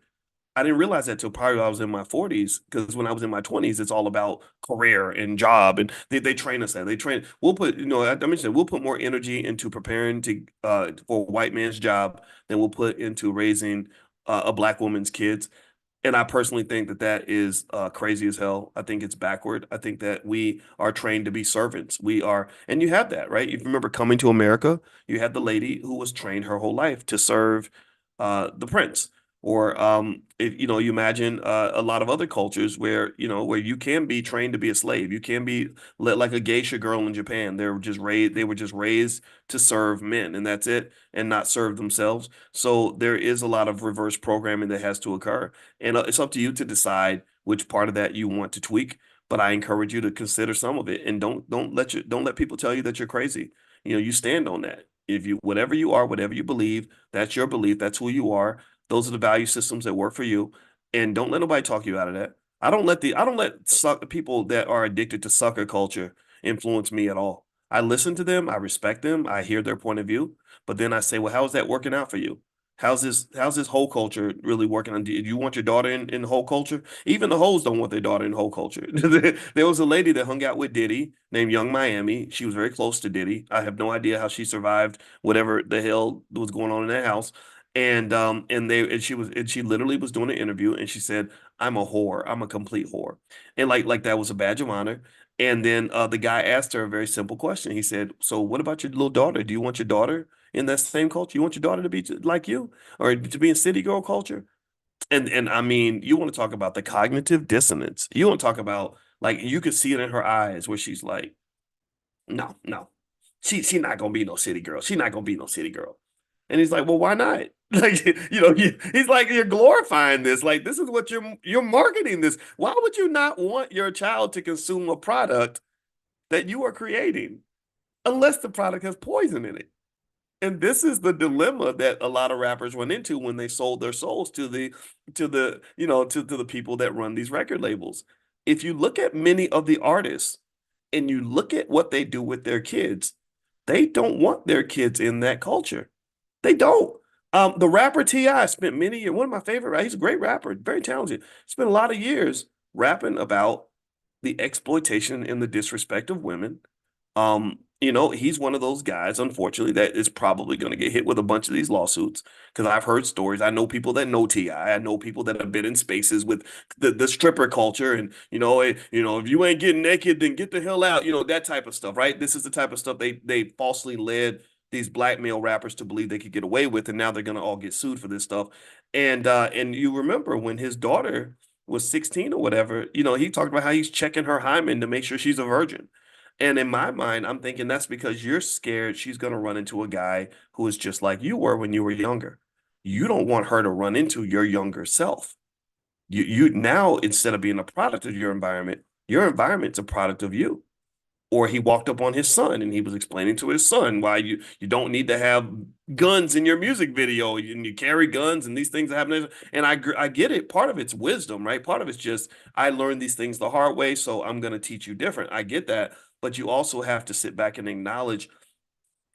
I didn't realize that till probably I was in my 40s because when I was in my 20s, it's all about career and job. And they train us that. We'll put, I mentioned we'll put more energy into preparing for a white man's job than we'll put into raising a black woman's kids. And I personally think that that is crazy as hell. I think it's backward. I think that we are trained to be servants. And you have that, right? If you remember coming to America, you had the lady who was trained her whole life to serve the prince. Or if you imagine a lot of other cultures where where you can be trained to be a slave. You can be like a geisha girl in Japan. They were just raised to serve men, and that's it, and not serve themselves. So there is a lot of reverse programming that has to occur, and it's up to you to decide which part of that you want to tweak. But I encourage you to consider some of it, and don't let people tell you that you're crazy. You stand on that. If you whatever you are, whatever you believe, that's your belief. That's who you are. Those are the value systems that work for you, and don't let nobody talk you out of that. I don't let people that are addicted to sucker culture influence me at all. I listen to them, I respect them, I hear their point of view, but then I say, well, how is that working out for you? How's this whole culture really working on? Do you want your daughter in whole culture? Even the hoes don't want their daughter in whole culture. There was a lady that hung out with Diddy named Young Miami. She was very close to Diddy. I have no idea how she survived whatever the hell was going on in that house. And she literally was doing an interview, and she said, "I'm a whore. I'm a complete whore," and like that was a badge of honor. And then the guy asked her a very simple question. He said, "So what about your little daughter? Do you want your daughter in that same culture? You want your daughter to be like you, or to be in city girl culture?" And I mean, you want to talk about the cognitive dissonance. You want to talk about, like, you could see it in her eyes where she's like, "No, no, she not gonna be no city girl. She not gonna be no city girl." And he's like, "Well, why not?" Like, he's like, "You're glorifying this. Like, this is what you're marketing this. Why would you not want your child to consume a product that you are creating unless the product has poison in it?" And this is the dilemma that a lot of rappers run into when they sold their souls to the people that run these record labels. If you look at many of the artists and you look at what they do with their kids, they don't want their kids in that culture. They don't. The rapper T.I. spent many years, one of my favorite, he's a great rapper, very talented, spent a lot of years rapping about the exploitation and the disrespect of women. He's one of those guys, unfortunately, that is probably going to get hit with a bunch of these lawsuits because I've heard stories. I know people that know T.I. I know people that have been in spaces with the stripper culture, and if you ain't getting naked, then get the hell out. That type of stuff, right? This is the type of stuff they falsely led these black male rappers to believe they could get away with, and now they're going to all get sued for this stuff. And you remember when his daughter was 16 or whatever, he talked about how he's checking her hymen to make sure she's a virgin. And in my mind, I'm thinking that's because you're scared she's going to run into a guy who is just like you were when you were younger. You don't want her to run into your younger self. You now, instead of being a product of your environment's a product of you. Or he walked up on his son and he was explaining to his son why you don't need to have guns in your music video, and you carry guns and these things happen. And I get it. Part of it's wisdom, right? Part of it's just, I learned these things the hard way, so I'm going to teach you different. I get that. But you also have to sit back and acknowledge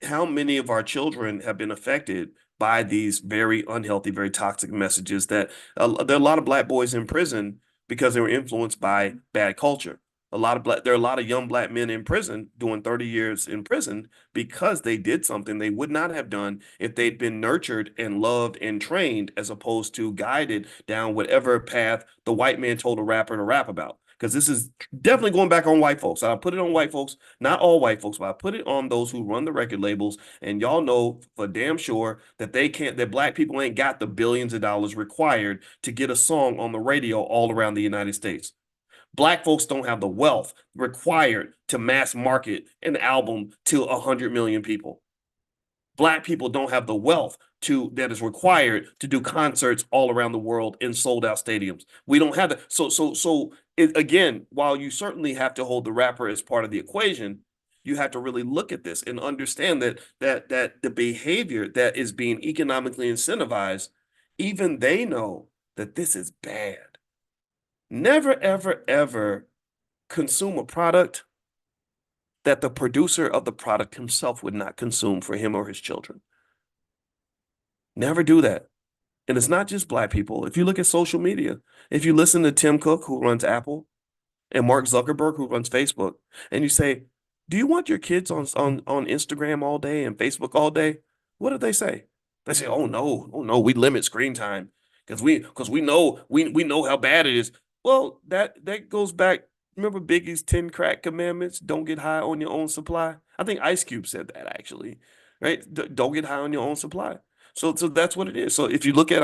how many of our children have been affected by these very unhealthy, very toxic messages. That there are a lot of black boys in prison because they were influenced by bad culture. There are a lot of young black men in prison doing 30 years in prison because they did something they would not have done if they'd been nurtured and loved and trained, as opposed to guided down whatever path the white man told a rapper to rap about. Because this is definitely going back on white folks. I'll put it on white folks, not all white folks, but I put it on those who run the record labels. And y'all know for damn sure that black people ain't got the billions of dollars required to get a song on the radio all around the United States. Black folks don't have the wealth required to mass market an album to 100 million people. Black people don't have the wealth that is required to do concerts all around the world in sold out stadiums. We don't have that. Again, while you certainly have to hold the rapper as part of the equation, you have to really look at this and understand that the behavior that is being economically incentivized, even they know that this is bad. Never, ever, ever consume a product that the producer of the product himself would not consume for him or his children. Never do that. And it's not just black people. If you look at social media, if you listen to Tim Cook, who runs Apple, and Mark Zuckerberg, who runs Facebook, and you say, do you want your kids on Instagram all day and Facebook all day? What do they say? They say, oh no, we limit screen time because we know how bad it is. Well, that goes back. Remember Biggie's 10 crack commandments? Don't get high on your own supply. I think Ice Cube said that, actually, right? Don't get high on your own supply. So that's what it is. So if you look at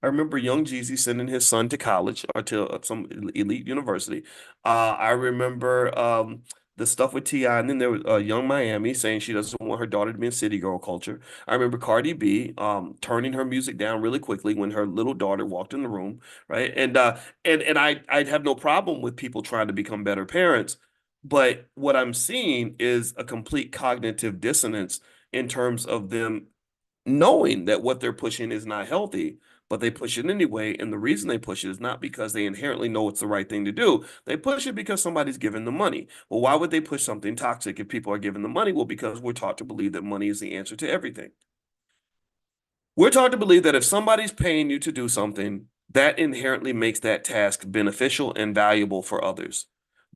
I remember young Jeezy sending his son to college or to some elite university. I remember the stuff with T.I., and then there was Young Miami saying she doesn't want her daughter to be in city girl culture. I remember Cardi B turning her music down really quickly when her little daughter walked in the room, right? And I'd have no problem with people trying to become better parents, but what I'm seeing is a complete cognitive dissonance in terms of them knowing that what they're pushing is not healthy, but they push it anyway. And the reason they push it is not because they inherently know it's the right thing to do. They push it because somebody's giving them money. Well, why would they push something toxic if people are giving them money? Well, because we're taught to believe that money is the answer to everything. We're taught to believe that if somebody's paying you to do something, that inherently makes that task beneficial and valuable for others.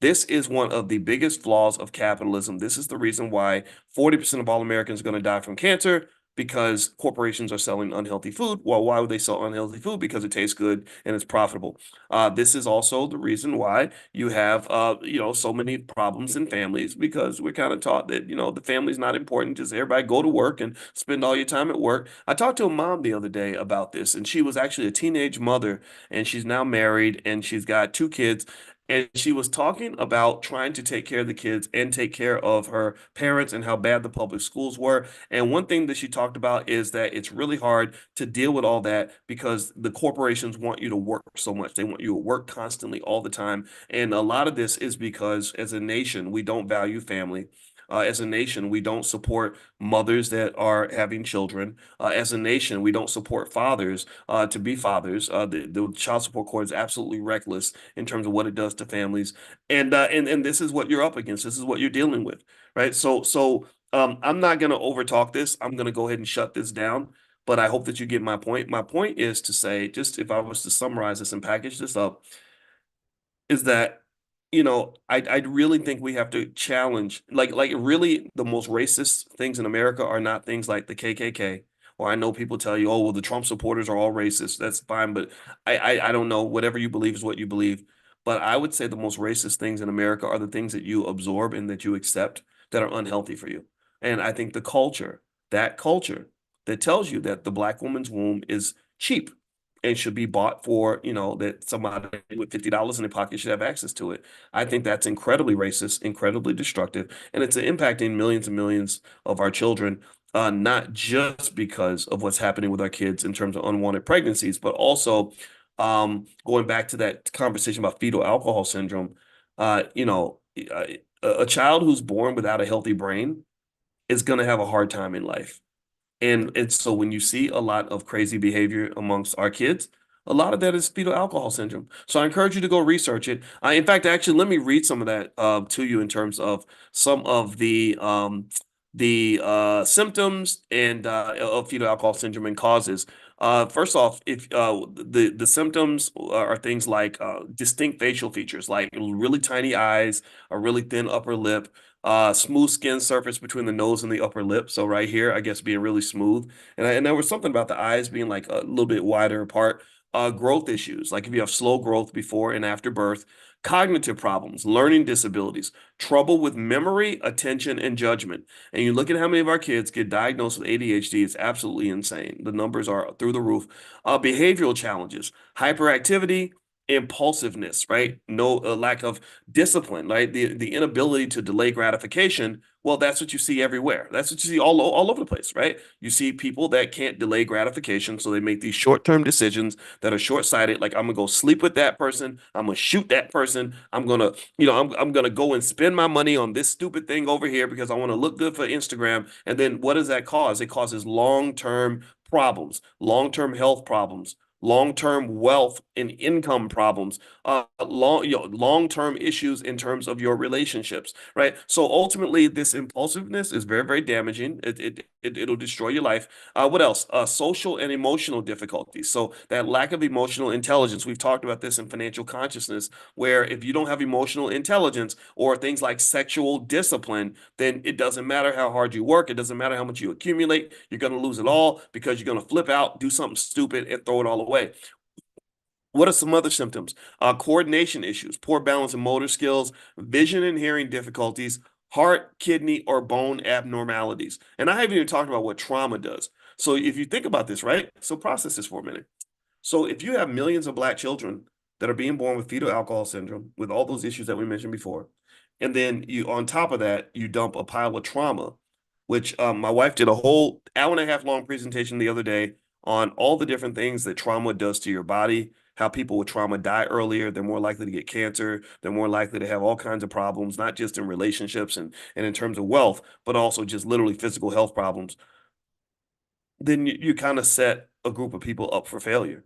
This is one of the biggest flaws of capitalism. This is the reason why 40% of all Americans are going to die from cancer because corporations are selling unhealthy food. Well, why would they sell unhealthy food? Because it tastes good and it's profitable. This is also the reason why you have, so many problems in families because we're kind of taught that, the family's not important. Just everybody go to work and spend all your time at work. I talked to a mom the other day about this, and she was actually a teenage mother, and she's now married, and she's got two kids. And she was talking about trying to take care of the kids and take care of her parents and how bad the public schools were. And one thing that she talked about is that it's really hard to deal with all that because the corporations want you to work so much. They want you to work constantly all the time. And a lot of this is because as a nation, we don't value family. As a nation, we don't support mothers that are having children. As a nation, we don't support fathers to be fathers. The child support court is absolutely reckless in terms of what it does to families, and this is what you're up against. This is what you're dealing with, right? So I'm not going to overtalk this. I'm going to go ahead and shut this down. But I hope that you get my point. My point is to say, just if I was to summarize this and package this up, is that I really think we have to challenge like really the most racist things in America are not things like the KKK. Or I know people tell you, oh well, the Trump supporters are all racist. That's fine, but I don't know. Whatever you believe is what you believe. But I would say the most racist things in America are the things that you absorb and that you accept that are unhealthy for you. And I think that culture that tells you that the black woman's womb is cheap and should be bought for, that somebody with $50 in their pocket should have access to it. I think that's incredibly racist, incredibly destructive, and it's impacting millions and millions of our children, not just because of what's happening with our kids in terms of unwanted pregnancies, but also going back to that conversation about fetal alcohol syndrome. A child who's born without a healthy brain is going to have a hard time in life. And so when you see a lot of crazy behavior amongst our kids, a lot of that is fetal alcohol syndrome. So I encourage you to go research it. In fact, actually, let me read some of that to you in terms of some of the symptoms and of fetal alcohol syndrome and causes. First off, if the symptoms are things like distinct facial features, like really tiny eyes, a really thin upper lip, smooth skin surface between the nose and the upper lip. So right here, I guess being really smooth. And there was something about the eyes being like a little bit wider apart. Growth issues, like if you have slow growth before and after birth, cognitive problems, learning disabilities, trouble with memory, attention, and judgment. And you look at how many of our kids get diagnosed with ADHD, it's absolutely insane. The numbers are through the roof. Behavioral challenges, hyperactivity, impulsiveness, right? No lack of discipline, right? The inability to delay gratification. Well, that's what you see everywhere. That's what you see all over the place, right? You see people that can't delay gratification, so they make these short-term decisions that are short-sighted. Like I'm gonna go sleep with that person. I'm gonna shoot that person. I'm gonna go and spend my money on this stupid thing over here because I want to look good for Instagram. And then what does that cause? It causes long-term problems, long-term health problems, long-term wealth and income problems, long-term issues in terms of your relationships, right? So ultimately, this impulsiveness is very, very damaging. It'll destroy your life. What else? Social and emotional difficulties. So that lack of emotional intelligence. We've talked about this in financial consciousness, where if you don't have emotional intelligence or things like sexual discipline, then it doesn't matter how hard you work. It doesn't matter how much you accumulate. You're going to lose it all because you're going to flip out, do something stupid, and throw it all away. What are some other symptoms? Coordination issues, poor balance and motor skills, vision and hearing difficulties, heart, kidney, or bone abnormalities. And I haven't even talked about what trauma does. So if you think about this, right? So process this for a minute. So if you have millions of black children that are being born with fetal alcohol syndrome, with all those issues that we mentioned before, and then you on top of that, you dump a pile of trauma, which my wife did a whole hour and a half long presentation the other day on all the different things that trauma does to your body, how people with trauma die earlier, they're more likely to get cancer, they're more likely to have all kinds of problems, not just in relationships and in terms of wealth, but also just literally physical health problems. Then you kind of set a group of people up for failure.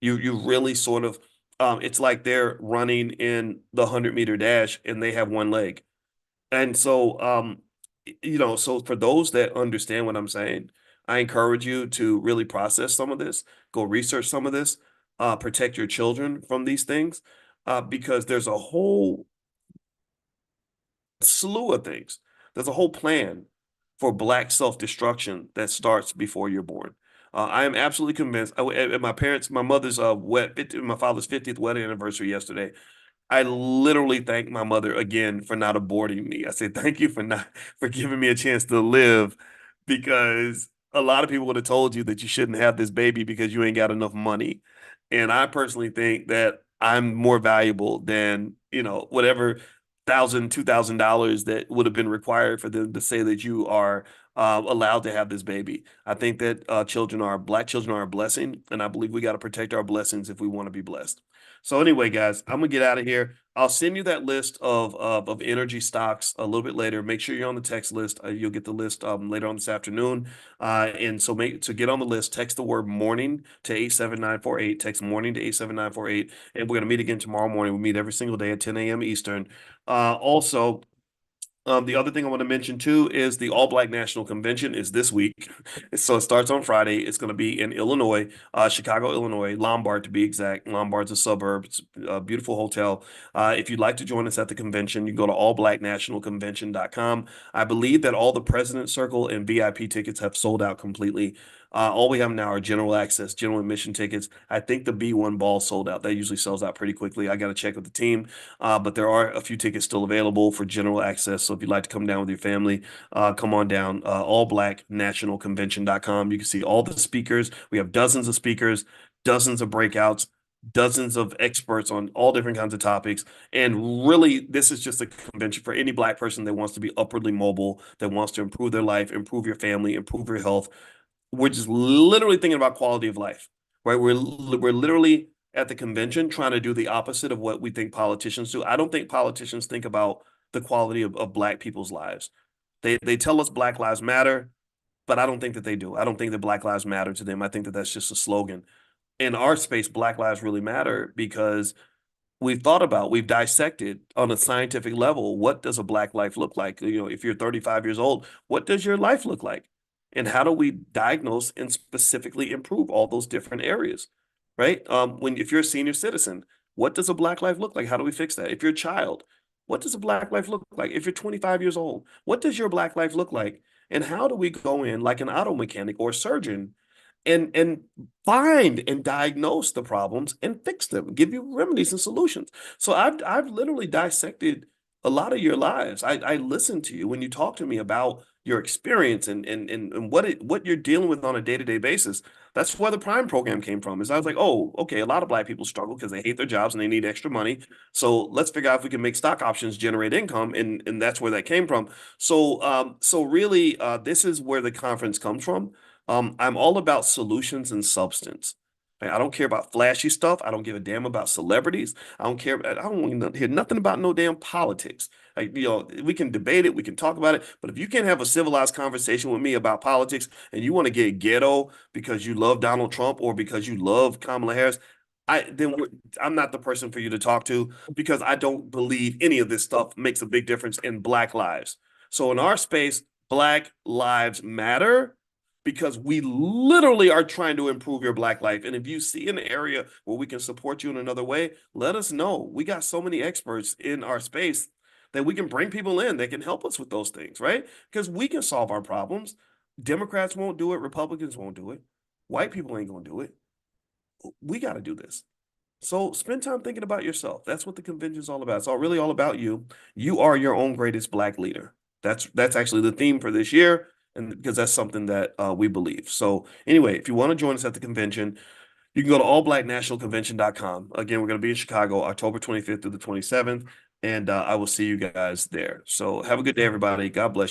You really sort of it's like they're running in the 100-meter dash and they have one leg. And so so for those that understand what I'm saying, I encourage you to really process some of this, go research some of this, protect your children from these things, because there's a whole slew of things. There's a whole plan for black self-destruction that starts before you're born. I am absolutely convinced. At my mother's my father's 50th wedding anniversary yesterday. I literally thank my mother again for not aborting me. I said, thank you for giving me a chance to live because a lot of people would have told you that you shouldn't have this baby because you ain't got enough money. And I personally think that I'm more valuable than, whatever $1,000, $2,000 that would have been required for them to say that you are allowed to have this baby. I think that black children are a blessing, and I believe we got to protect our blessings if we want to be blessed. So anyway, guys, I'm gonna get out of here. I'll send you that list of energy stocks a little bit later. Make sure you're on the text list. You'll get the list later on this afternoon. And so get on the list. Text the word morning to 87948. Text morning to 87948. And we're gonna meet again tomorrow morning. We meet every single day at 10 a.m. Eastern. Also, the other thing I want to mention too is the All Black National Convention is this week. So it starts on Friday. It's going to be in Illinois, Chicago, Illinois, Lombard to be exact. Lombard's a suburb. It's a beautiful hotel. If you'd like to join us at the convention, you can go to allblacknationalconvention.com. I believe that all the President's Circle and VIP tickets have sold out completely. All we have now are general access, general admission tickets. I think the B1 ball sold out. That usually sells out pretty quickly. I got to check with the team, but there are a few tickets still available for general access. So if you'd like to come down with your family, come on down. Allblacknationalconvention.com. You can see all the speakers. We have dozens of speakers, dozens of breakouts, dozens of experts on all different kinds of topics. And really, this is just a convention for any black person that wants to be upwardly mobile, that wants to improve their life, improve your family, improve your health. We're just literally thinking about quality of life, right? We're literally at the convention trying to do the opposite of what we think politicians do. I don't think politicians think about the quality of black people's lives. They tell us Black Lives Matter, but I don't think that they do. I don't think that Black Lives matter to them. I think that that's just a slogan. In our space, Black lives really matter because we've dissected on a scientific level, what does a black life look like? If you're 35 years old, what does your life look like? And how do we diagnose and specifically improve all those different areas, right? If you're a senior citizen, what does a black life look like? How do we fix that? If you're a child, what does a black life look like? If you're 25 years old, what does your black life look like? And how do we go in like an auto mechanic or a surgeon and find and diagnose the problems and fix them, give you remedies and solutions. So I've literally dissected a lot of your lives. I listen to you when you talk to me about your experience and what you're dealing with on a day-to-day basis. That's where the Prime program came from. Is I was like, oh, okay, a lot of black people struggle because they hate their jobs and they need extra money. So let's figure out if we can make stock options generate income, and that's where that came from. So really, this is where the conference comes from. I'm all about solutions and substance. I don't care about flashy stuff. I don't give a damn about celebrities. I don't care. I don't want to hear nothing about no damn politics. We can debate it, we can talk about it, but if you can't have a civilized conversation with me about politics and you want to get ghetto because you love Donald Trump or because you love Kamala Harris, I'm not the person for you to talk to because I don't believe any of this stuff makes a big difference in Black lives. So in our space, Black lives matter because we literally are trying to improve your Black life. And if you see an area where we can support you in another way, let us know. We got so many experts in our space that we can bring people in that can help us with those things, right? Because we can solve our problems. Democrats won't do it. Republicans won't do it. White people ain't going to do it. We got to do this. So spend time thinking about yourself. That's what the convention is all about. It's all really all about you. You are your own greatest Black leader. That's actually the theme for this year, and because that's something that we believe. So anyway, if you want to join us at the convention, You can go to allblacknationalconvention.com. Again, we're going to be in Chicago, October 25th through the 27th, and I will see you guys there. So have a good day, everybody. God bless you.